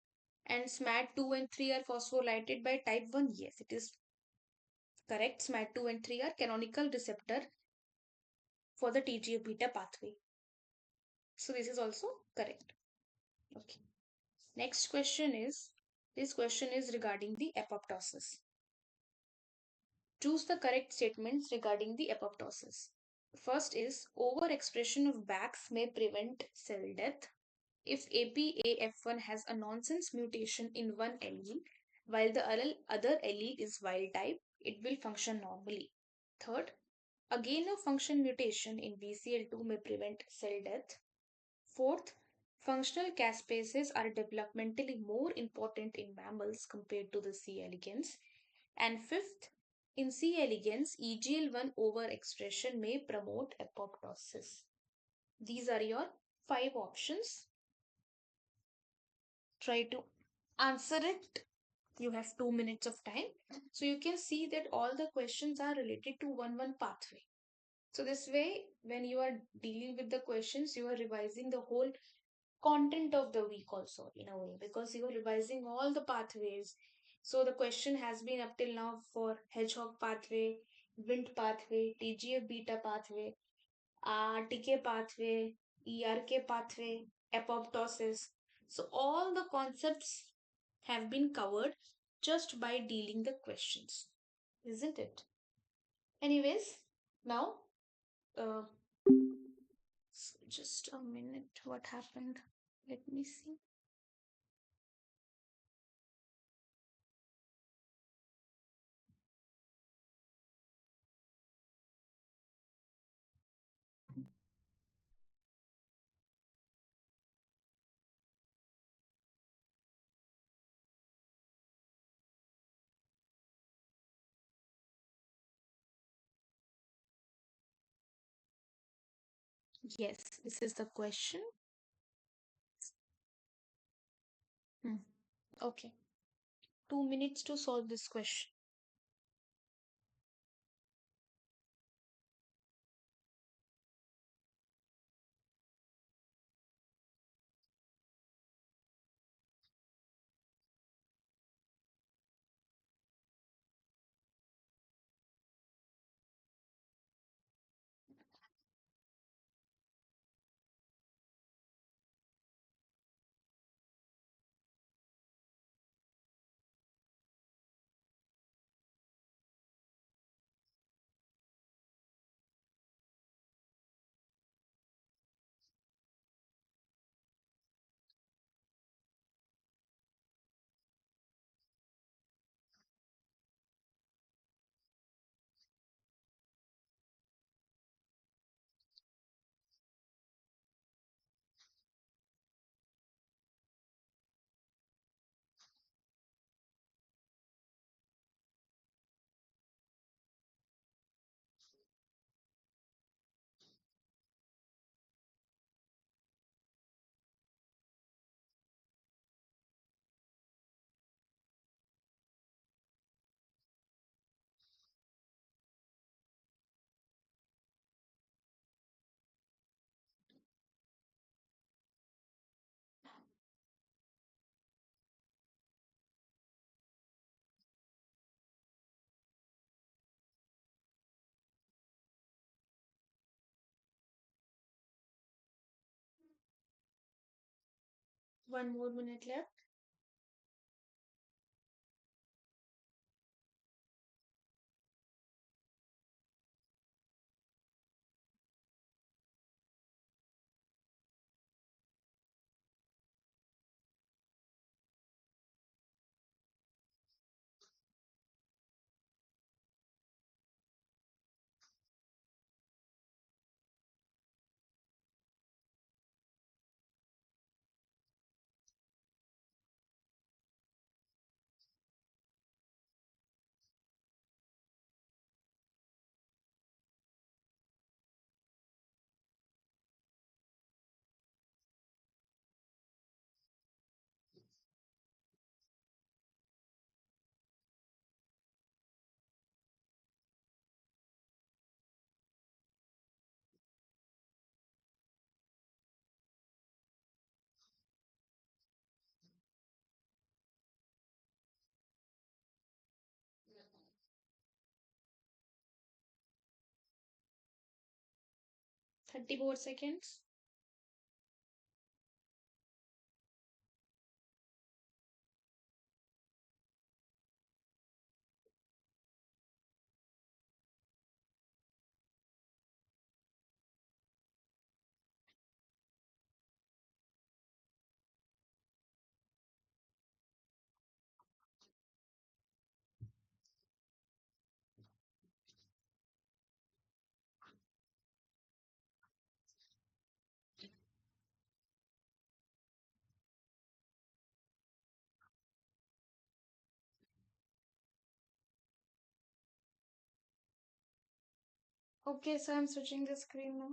And SMAD 2 and 3 are phosphorylated by type 1. Yes, it is correct. SMAD 2 and 3 are canonical receptor for the TGF beta pathway. So this is also correct. Okay. Next question is, this question is regarding the apoptosis. Choose the correct statements regarding the apoptosis. First is overexpression of BAX may prevent cell death. If APAF1 has a nonsense mutation in one allele, while the other allele is wild type, it will function normally. Third, a gain of function mutation in BCL2 may prevent cell death. Fourth, functional caspases are developmentally more important in mammals compared to the C. elegans. And fifth, in C. elegans, EGL1 overexpression may promote apoptosis. These are your 5 options. Try to answer it. You have 2 minutes of time. So you can see that all the questions are related to one pathway. So this way, when you are dealing with the questions, you are revising the whole content of the week also in a way, because you are revising all the pathways. So the question has been up till now for hedgehog pathway, wind pathway, TGF beta pathway, TK pathway, ERK pathway, apoptosis. So all the concepts have been covered just by dealing the questions, isn't it? Anyways, now uh, just a minute. What happened? Let me see. Yes, this is the question. Hmm. Okay. 2 minutes to solve this question. One more minute left. 30 more seconds. Okay, so I'm switching the screen now.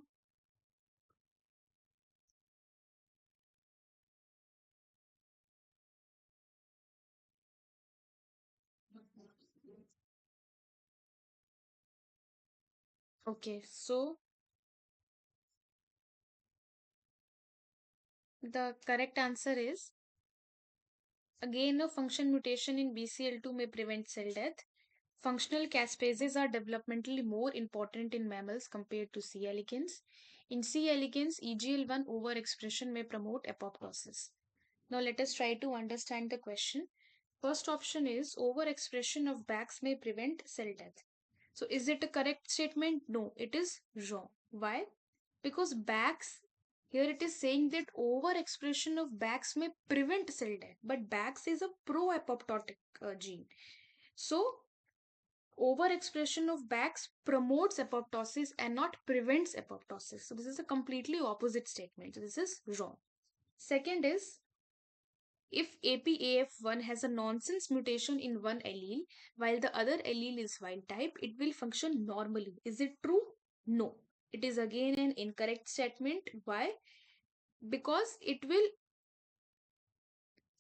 Okay, so the correct answer is again a function mutation in BCL2 may prevent cell death. Functional caspases are developmentally more important in mammals compared to C. elegans. In C. elegans, EGL1 overexpression may promote apoptosis. Now let us try to understand the question. First option is overexpression of BAX may prevent cell death. So is it a correct statement? No, it is wrong. Why? Because BAX, here it is saying that overexpression of BAX may prevent cell death, but BAX is a pro-apoptotic gene. So overexpression of BAX promotes apoptosis and not prevents apoptosis. So this is a completely opposite statement. So this is wrong. Second is if APAF1 has a nonsense mutation in one allele while the other allele is wild type, it will function normally. Is it true? No. It is again an incorrect statement. Why? Because it will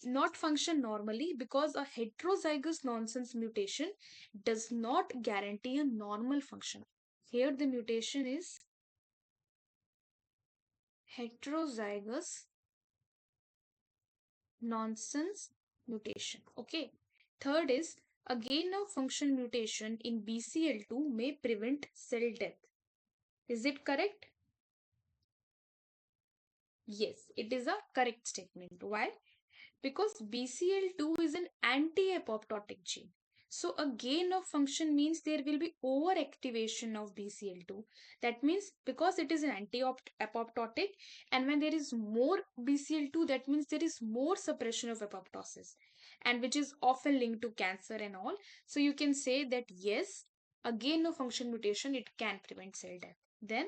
not function normally because a heterozygous nonsense mutation does not guarantee a normal function. Here the mutation is heterozygous nonsense mutation. Okay. Third is a gain of function mutation in BCL2 may prevent cell death. Is it correct? Yes, it is a correct statement. Why? Because BCL2 is an anti-apoptotic gene. So a gain of function means there will be overactivation of BCL2. That means because it is an anti-apoptotic, and when there is more BCL2, that means there is more suppression of apoptosis, and which is often linked to cancer and all. So you can say that yes, a gain of function mutation, it can prevent cell death. Then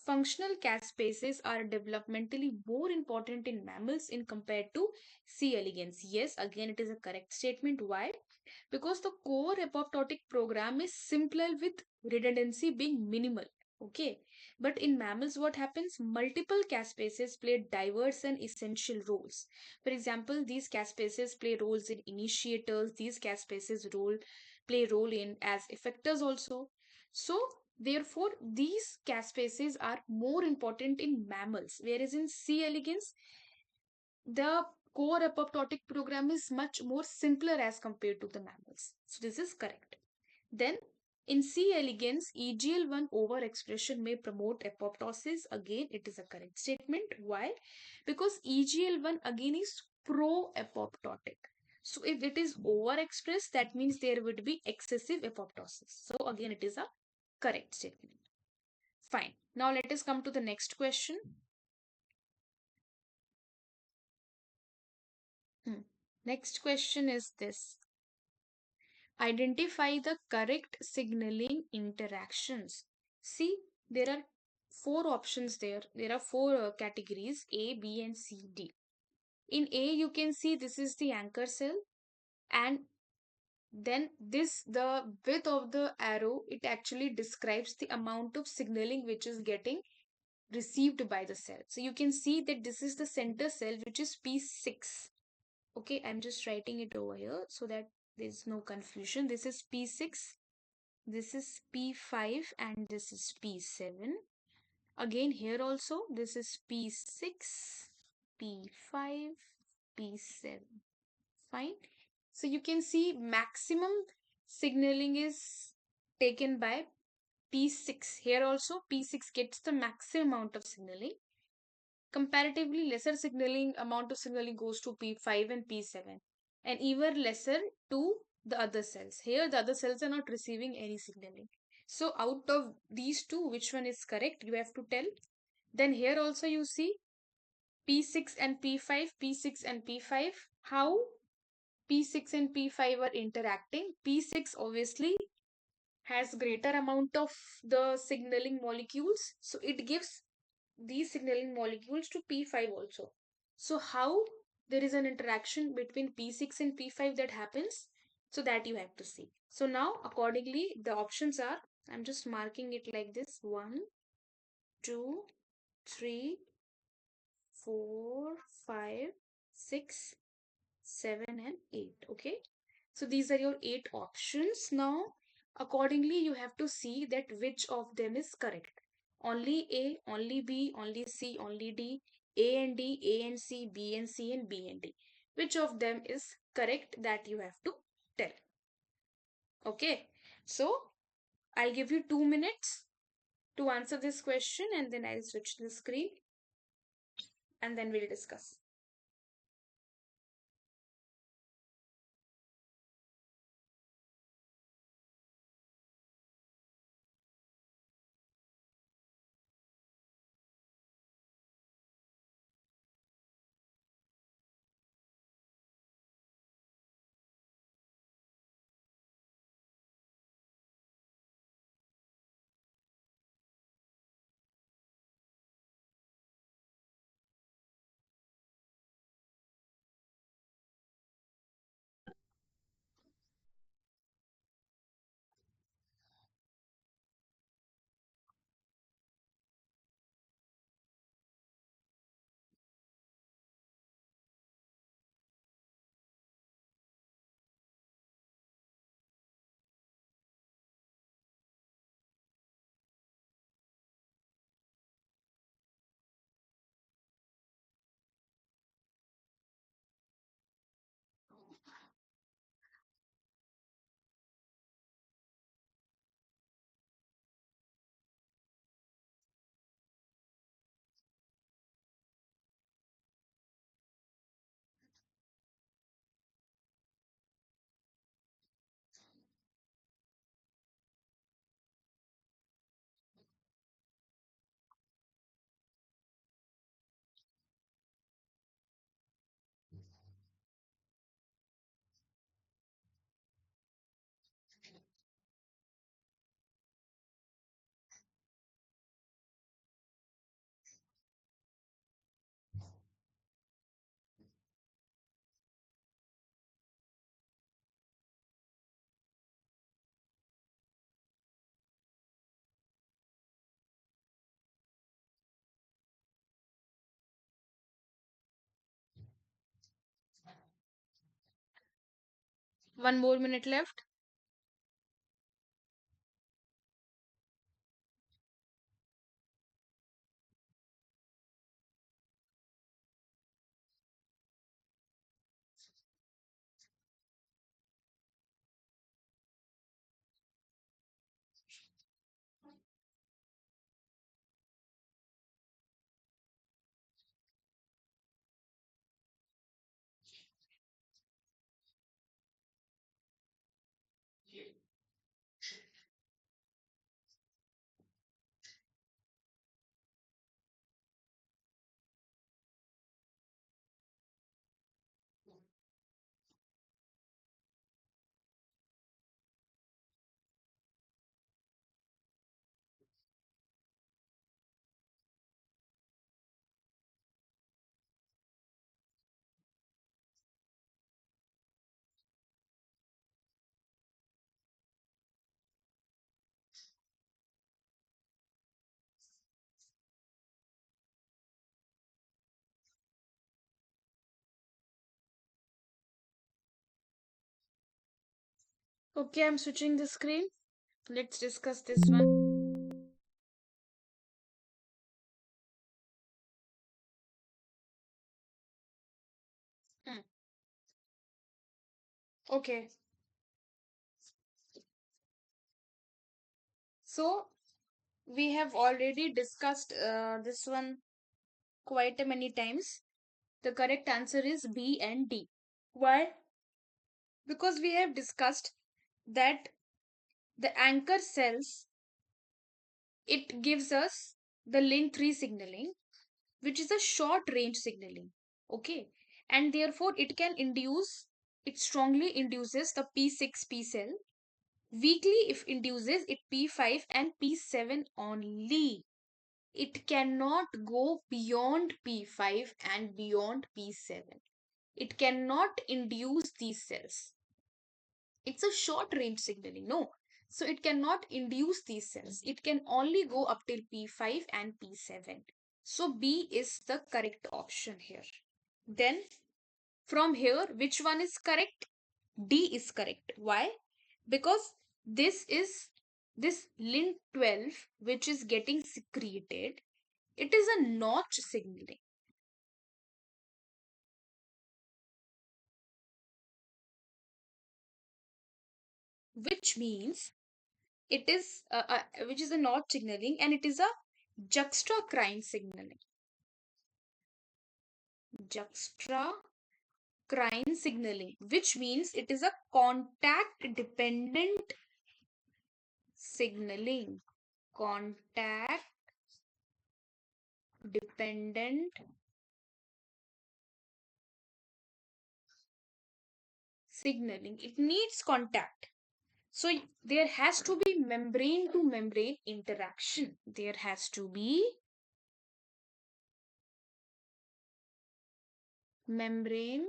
functional caspases are developmentally more important in mammals in compared to C. elegans. Yes, again it is a correct statement. Why? Because the core apoptotic program is simpler with redundancy being minimal. Okay. But in mammals, what happens? Multiple caspases play diverse and essential roles. For example, these caspases play roles in initiators, these caspases play role in as effectors also. So therefore, these caspases are more important in mammals, whereas in C. elegans, the core apoptotic program is much more simpler as compared to the mammals. So this is correct. Then in C. elegans, EGL1 overexpression may promote apoptosis. Again, it is a correct statement. Why? Because EGL1 again is pro-apoptotic. So if it is overexpressed, that means there would be excessive apoptosis. So again, it is a correct statement. Fine. Now let us come to the next question. Next question is this. Identify the correct signaling interactions. See, there are four options there. There are four categories A, B, and C, D. In A, you can see this is the anchor cell, and then this, the width of the arrow, it actually describes the amount of signaling which is getting received by the cell. So you can see that this is the center cell, which is P6. Okay, I'm just writing it over here so that there's no confusion. This is P6, this is P5, and this is P7. Again, here also, this is P6, P5, P7. Fine. So you can see maximum signaling is taken by P6. Here also P6 gets the maximum amount of signaling. Comparatively lesser signaling amount of signaling goes to P5 and P7, and even lesser to the other cells. Here the other cells are not receiving any signaling. So out of these two, which one is correct, you have to tell. Then here also you see P6 and P5, P6 and P5, how P6 and P5 are interacting. P6 obviously has greater amount of the signaling molecules, so it gives these signaling molecules to P5 also. So how there is an interaction between P6 and P5 that happens, so that you have to see. So now accordingly the options are, I'm just marking it like this: 1, 2, 3, 4, 5, 6, 7 and 8. Okay, so these are your 8 options. Now accordingly you have to see that which of them is correct. Only A, only B, only C, only D, A and D, A and C, B and C and B and D. Which of them is correct, that you have to tell. Okay, so I'll give you 2 minutes to answer this question, and then I'll switch the screen and then we'll discuss. One more minute left. Okay, I'm switching the screen. Let's discuss this one. Hmm. Okay, so We have already discussed this one quite a many times. The correct answer is B and D. Why? Because we have discussed that the anchor cells, it gives us the link 3 signaling, which is a short range signaling. Okay, and therefore it strongly induces the P6P cell. Weakly, if induces it P5 and P7 only. It cannot go beyond P5 and beyond P7. It cannot induce these cells. It's a short range signaling, no. So it cannot induce these cells. It can only go up till P5 and P7. So B is the correct option here. Then from here, which one is correct? D is correct. Why? Because this is this Lin12 which is getting secreted. It is a notch signaling, which means it is which is a notch signaling, and it is a juxtacrine signaling. Juxtacrine signaling, which means it is a contact dependent signaling. Contact dependent signaling. It needs contact. So there has to be membrane to membrane interaction. There has to be membrane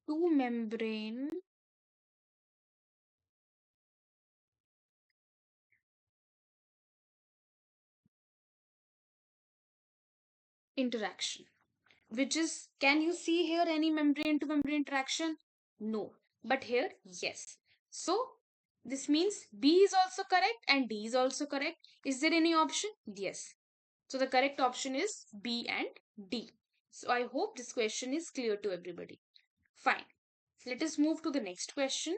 to membrane interaction. Which is, can you see here any membrane to membrane interaction? No. But here, yes. So this means B is also correct and D is also correct. Is there any option? Yes. So the correct option is B and D. So I hope this question is clear to everybody. Fine. Let us move to the next question.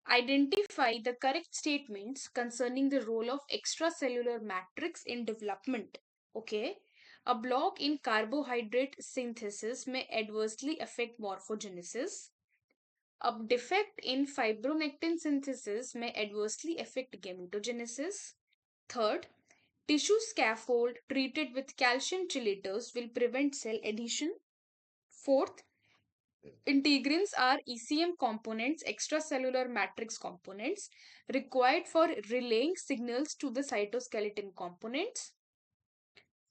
Identify the correct statements concerning the role of extracellular matrix in development. Okay. A block in carbohydrate synthesis may adversely affect morphogenesis. A defect in fibronectin synthesis may adversely affect gametogenesis. Third, tissue scaffold treated with calcium chelators will prevent cell adhesion. Fourth, integrins are ECM components, extracellular matrix components, required for relaying signals to the cytoskeleton components.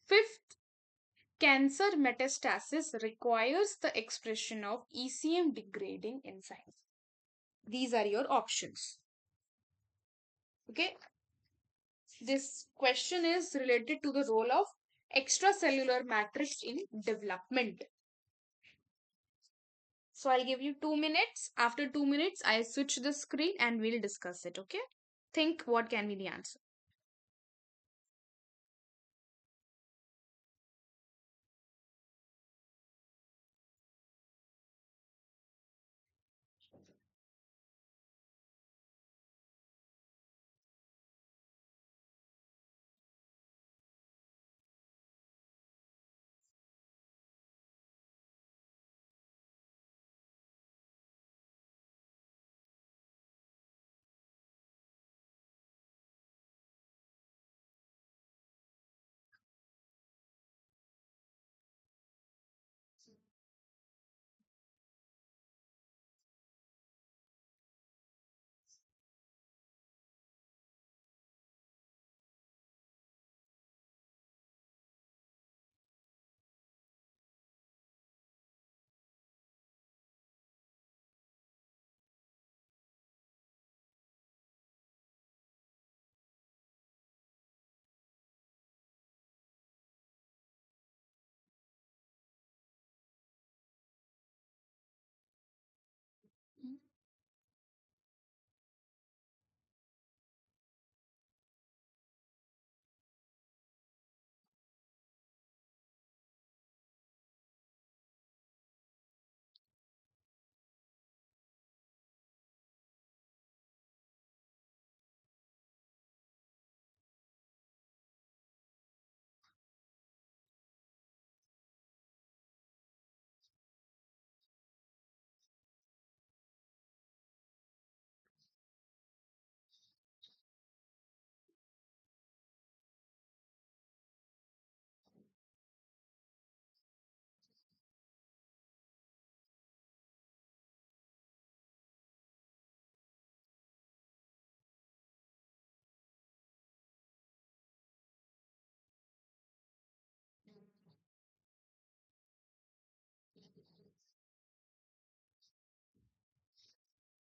Fifth, cancer metastasis requires the expression of ECM degrading enzymes. These are your options. Okay. This question is related to the role of extracellular matrix in development. So I'll give you 2 minutes. After 2 minutes, I'll switch the screen and we'll discuss it. Okay. Think what can be the answer.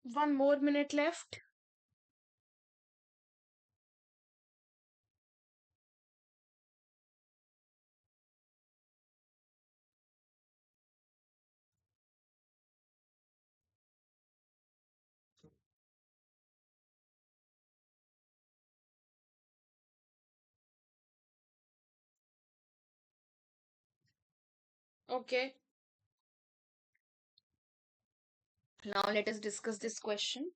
One more minute left. Okay. Now let us discuss this question.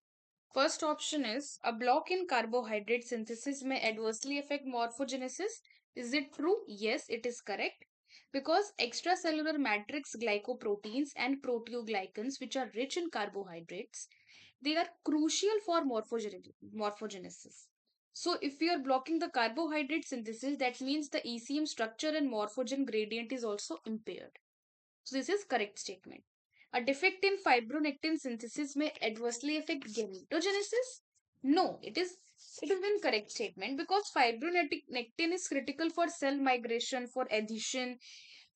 First option is a block in carbohydrate synthesis may adversely affect morphogenesis. Is it true? Yes, it is correct. Because extracellular matrix glycoproteins and proteoglycans, which are rich in carbohydrates, they are crucial for morphogenesis. So, if we are blocking the carbohydrate synthesis, that means the ECM structure and morphogen gradient is also impaired. So this is correct statement. A defect in fibronectin synthesis may adversely affect gametogenesis. No, it is incorrect statement because fibronectin is critical for cell migration, for adhesion,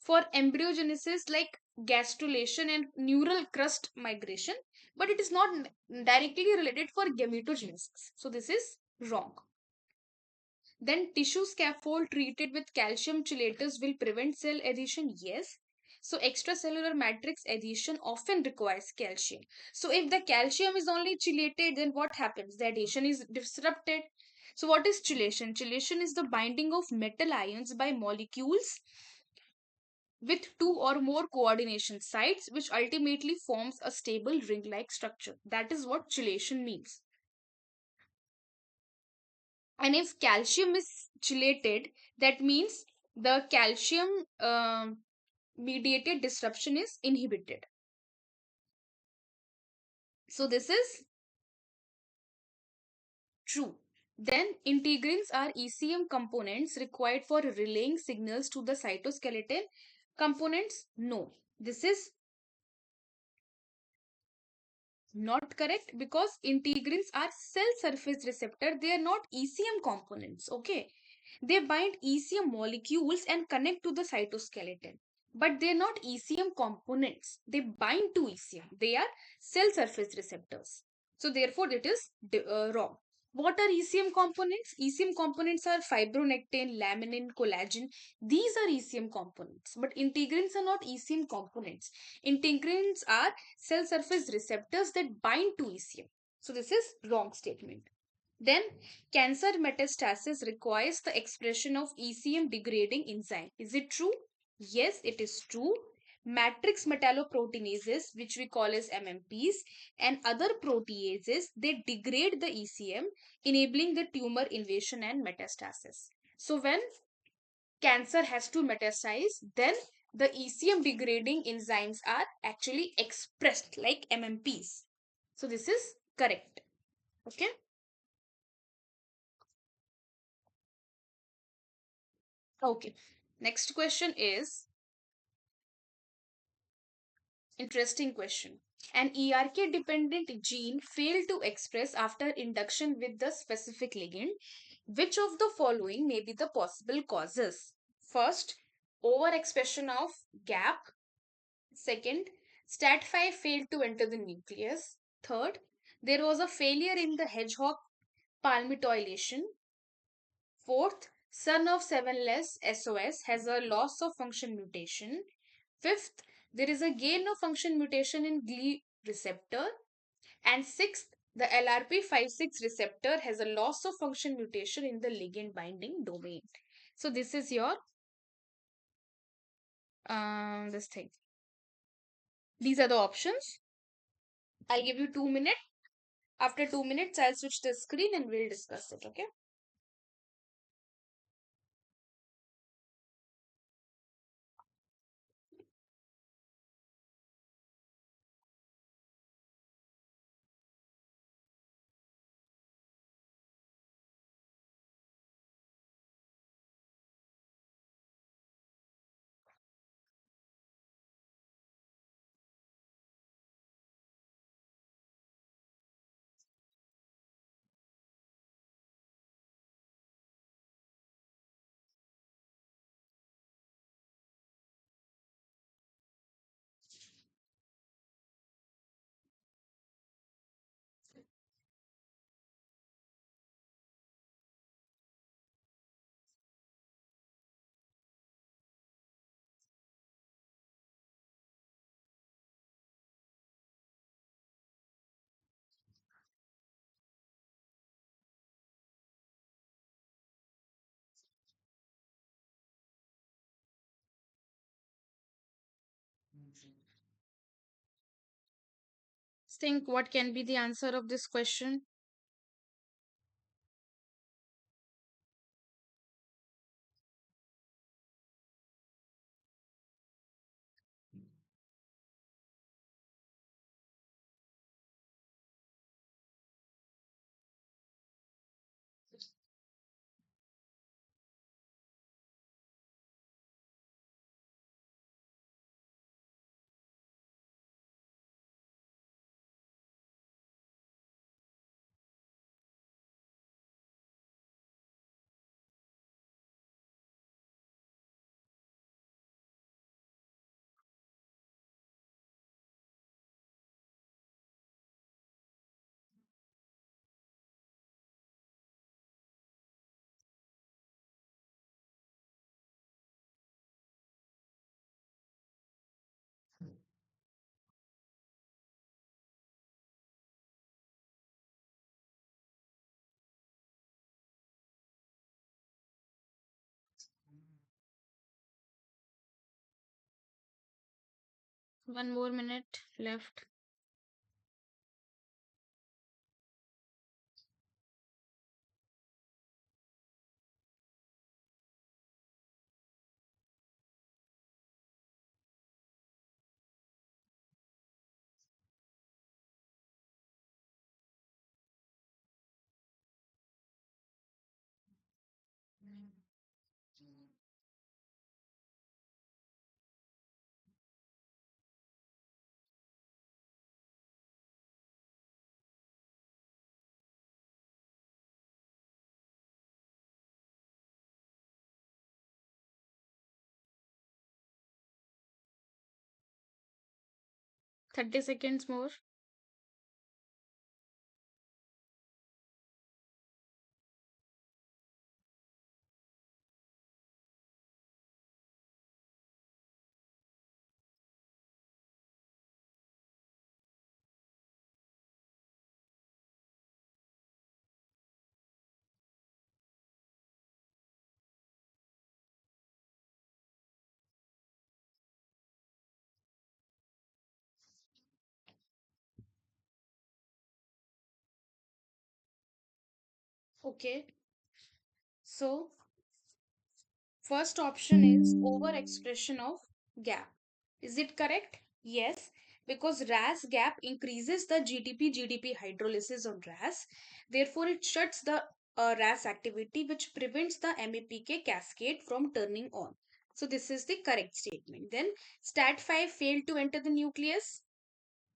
for embryogenesis like gastrulation and neural crust migration, but it is not directly related for gametogenesis. So this is wrong. Then tissue scaffold treated with calcium chelators will prevent cell adhesion. Yes. So extracellular matrix adhesion often requires calcium. So if the calcium is only chelated, then what happens? The adhesion is disrupted. So what is chelation? Chelation is the binding of metal ions by molecules with two or more coordination sites, which ultimately forms a stable ring-like structure. That is what chelation means. And if calcium is chelated, that means the calcium mediated disruption is inhibited. So this is true. Then integrins are ECM components required for relaying signals to the cytoskeleton. Components? No. This is not correct because integrins are cell surface receptor. They are not ECM components. Okay. They bind ECM molecules and connect to the cytoskeleton. But they're not ECM components. They bind to ECM. They are cell surface receptors. So therefore it is wrong. What are ECM components? ECM components are fibronectin, laminin, collagen. These are ECM components. But integrins are not ECM components. Integrins are cell surface receptors that bind to ECM. So this is wrong statement. Then cancer metastasis requires the expression of ECM degrading enzyme. Is it true? Yes, it is true. Matrix metalloproteinases, which we call as MMPs, and other proteases, they degrade the ECM, enabling the tumor invasion and metastasis. So when cancer has to metastasize, then the ECM degrading enzymes are actually expressed like MMPs. So this is correct. Okay. Okay. Next question is interesting question. An ERK dependent gene failed to express after induction with the specific ligand. Which of the following may be the possible causes? First, overexpression of GAP. Second, STAT5 failed to enter the nucleus. Third, there was a failure in the hedgehog palmitoylation. Fourth, son of 7 less SOS has a loss of function mutation. Fifth, there is a gain of function mutation in GLI receptor. And sixth, the LRP56 receptor has a loss of function mutation in the ligand binding domain. So this is your this thing. These are the options. I'll give you 2 minutes. After 2 minutes, I'll switch the screen and we'll discuss it. Okay. Think what can be the answer of this question? 1 more minute left. 30 seconds more. Okay. So, first option is overexpression of gap. Is it correct? Yes, because RAS gap increases the GDP hydrolysis on RAS. Therefore, it shuts the RAS activity, which prevents the MAPK cascade from turning on. So, this is the correct statement. Then, STAT5 failed to enter the nucleus.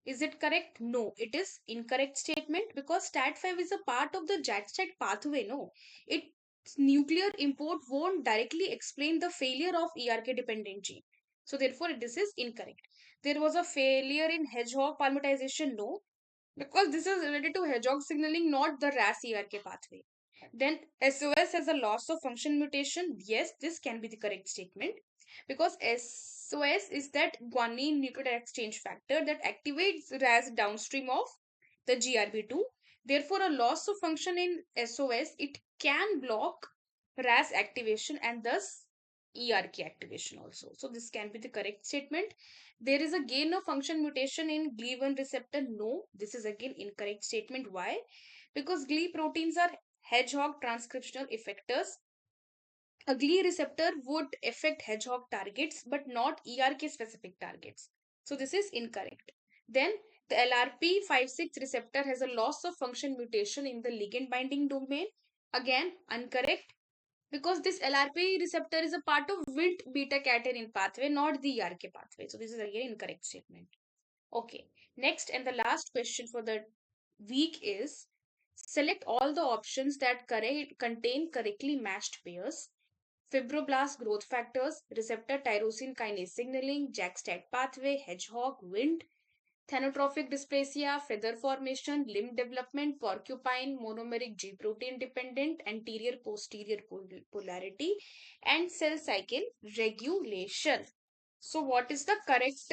Is it correct? No, it is incorrect statement because STAT5 is a part of the JAT-STAT pathway. No, its nuclear import won't directly explain the failure of ERK dependent gene. So therefore, this is incorrect. There was a failure in hedgehog palmatization. No, because this is related to hedgehog signaling, not the RAS ERK pathway. Then SOS has a loss of function mutation. Yes, this can be the correct statement because SOS is that guanine nucleotide exchange factor that activates RAS downstream of the GRB2. Therefore, a loss of function in SOS, it can block RAS activation and thus ERK activation also. So this can be the correct statement. There is a gain of function mutation in GLI1 receptor. No, this is again incorrect statement. Why? Because GLI proteins are hedgehog transcriptional effectors. A GLI receptor would affect hedgehog targets but not ERK specific targets. So this is incorrect. Then the LRP56 receptor has a loss of function mutation in the ligand binding domain. Again, incorrect because this LRP receptor is a part of Wnt beta catenin pathway, not the ERK pathway. So this is again incorrect statement. Okay, next and the last question for the week is select all the options that contain correctly matched pairs. Fibroblast growth factors, receptor tyrosine kinase signaling, JAK-STAT pathway, hedgehog, Wnt, thanatophoric dysplasia, feather formation, limb development, porcupine, monomeric G protein dependent, anterior posterior polarity, and cell cycle regulation. So, what is the correct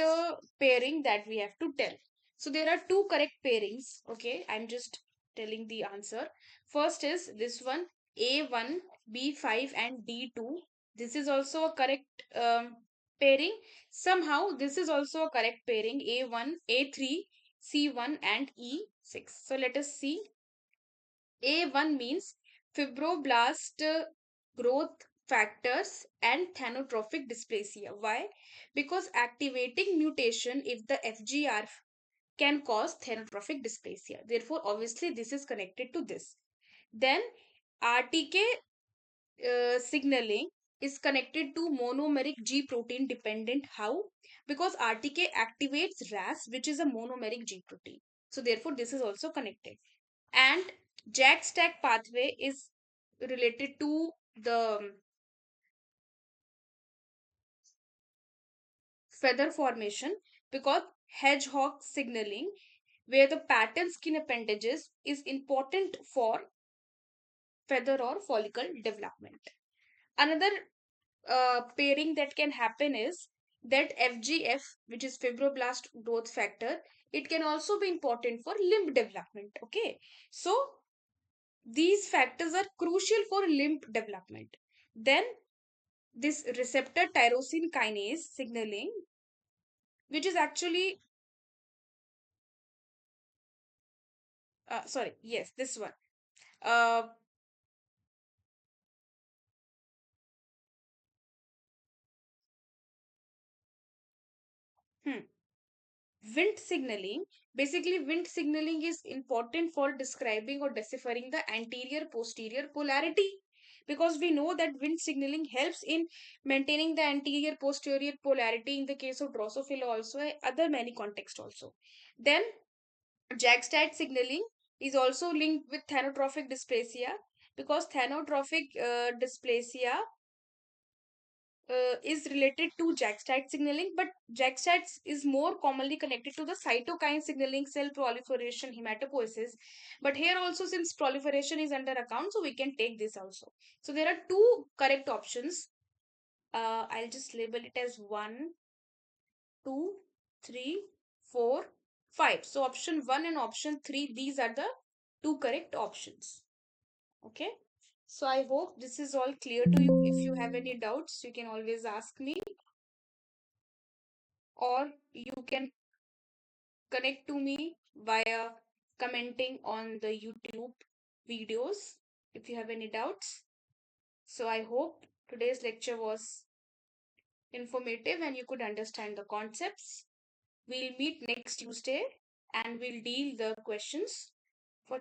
pairing that we have to tell? So, there are two correct pairings. Okay, I'm just telling the answer. First is this one A1, B5, and D2. This is also a correct Pairing, somehow this is also a correct pairing, A1, A3, C1 and E6. So let us see. A1 means fibroblast growth factors and thanatophoric dysplasia. Why? Because activating mutation if the FGR can cause thanatophoric dysplasia. Therefore, obviously, this is connected to this. Then, RTK signaling is connected to monomeric G protein dependent. How? Because RTK activates RAS, which is a monomeric G protein. So, therefore, this is also connected. And JAK stack pathway is related to the feather formation because hedgehog signaling, where the pattern skin appendages is important for feather or follicle development. Another pairing that can happen is that FGF, which is fibroblast growth factor, it can also be important for limb development. Okay, so these factors are crucial for limb development. Then this receptor tyrosine kinase signaling, which is actually sorry, yes, this one. Uh, hmm. Wind signaling. Basically, wind signaling is important for describing or deciphering the anterior posterior polarity, because we know that wind signaling helps in maintaining the anterior posterior polarity in the case of Drosophila, also other many contexts also. Then JAK-STAT signaling is also linked with thanatophoric dysplasia, because thanatophoric dysplasia is related to JAK-STAT signaling, but JAK-STAT is more commonly connected to the cytokine signaling, cell proliferation, hematopoiesis. But here also, since proliferation is under account, so we can take this also. So there are two correct options. I'll just label it as 1, 2, 3, 4, 5. So option 1 and option 3, these are the two correct options. Okay. So I hope this is all clear to you. If you have any doubts, you can always ask me, or you can connect to me via commenting on the YouTube videos if you have any doubts. So I hope today's lecture was informative and you could understand the concepts. We'll meet next Tuesday and we'll deal the questions for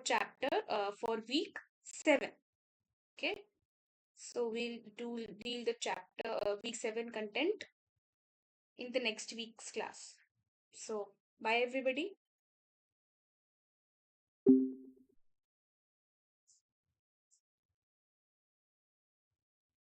for week 7. Okay. So we'll deal the chapter week 7 content in the next week's class. So bye everybody.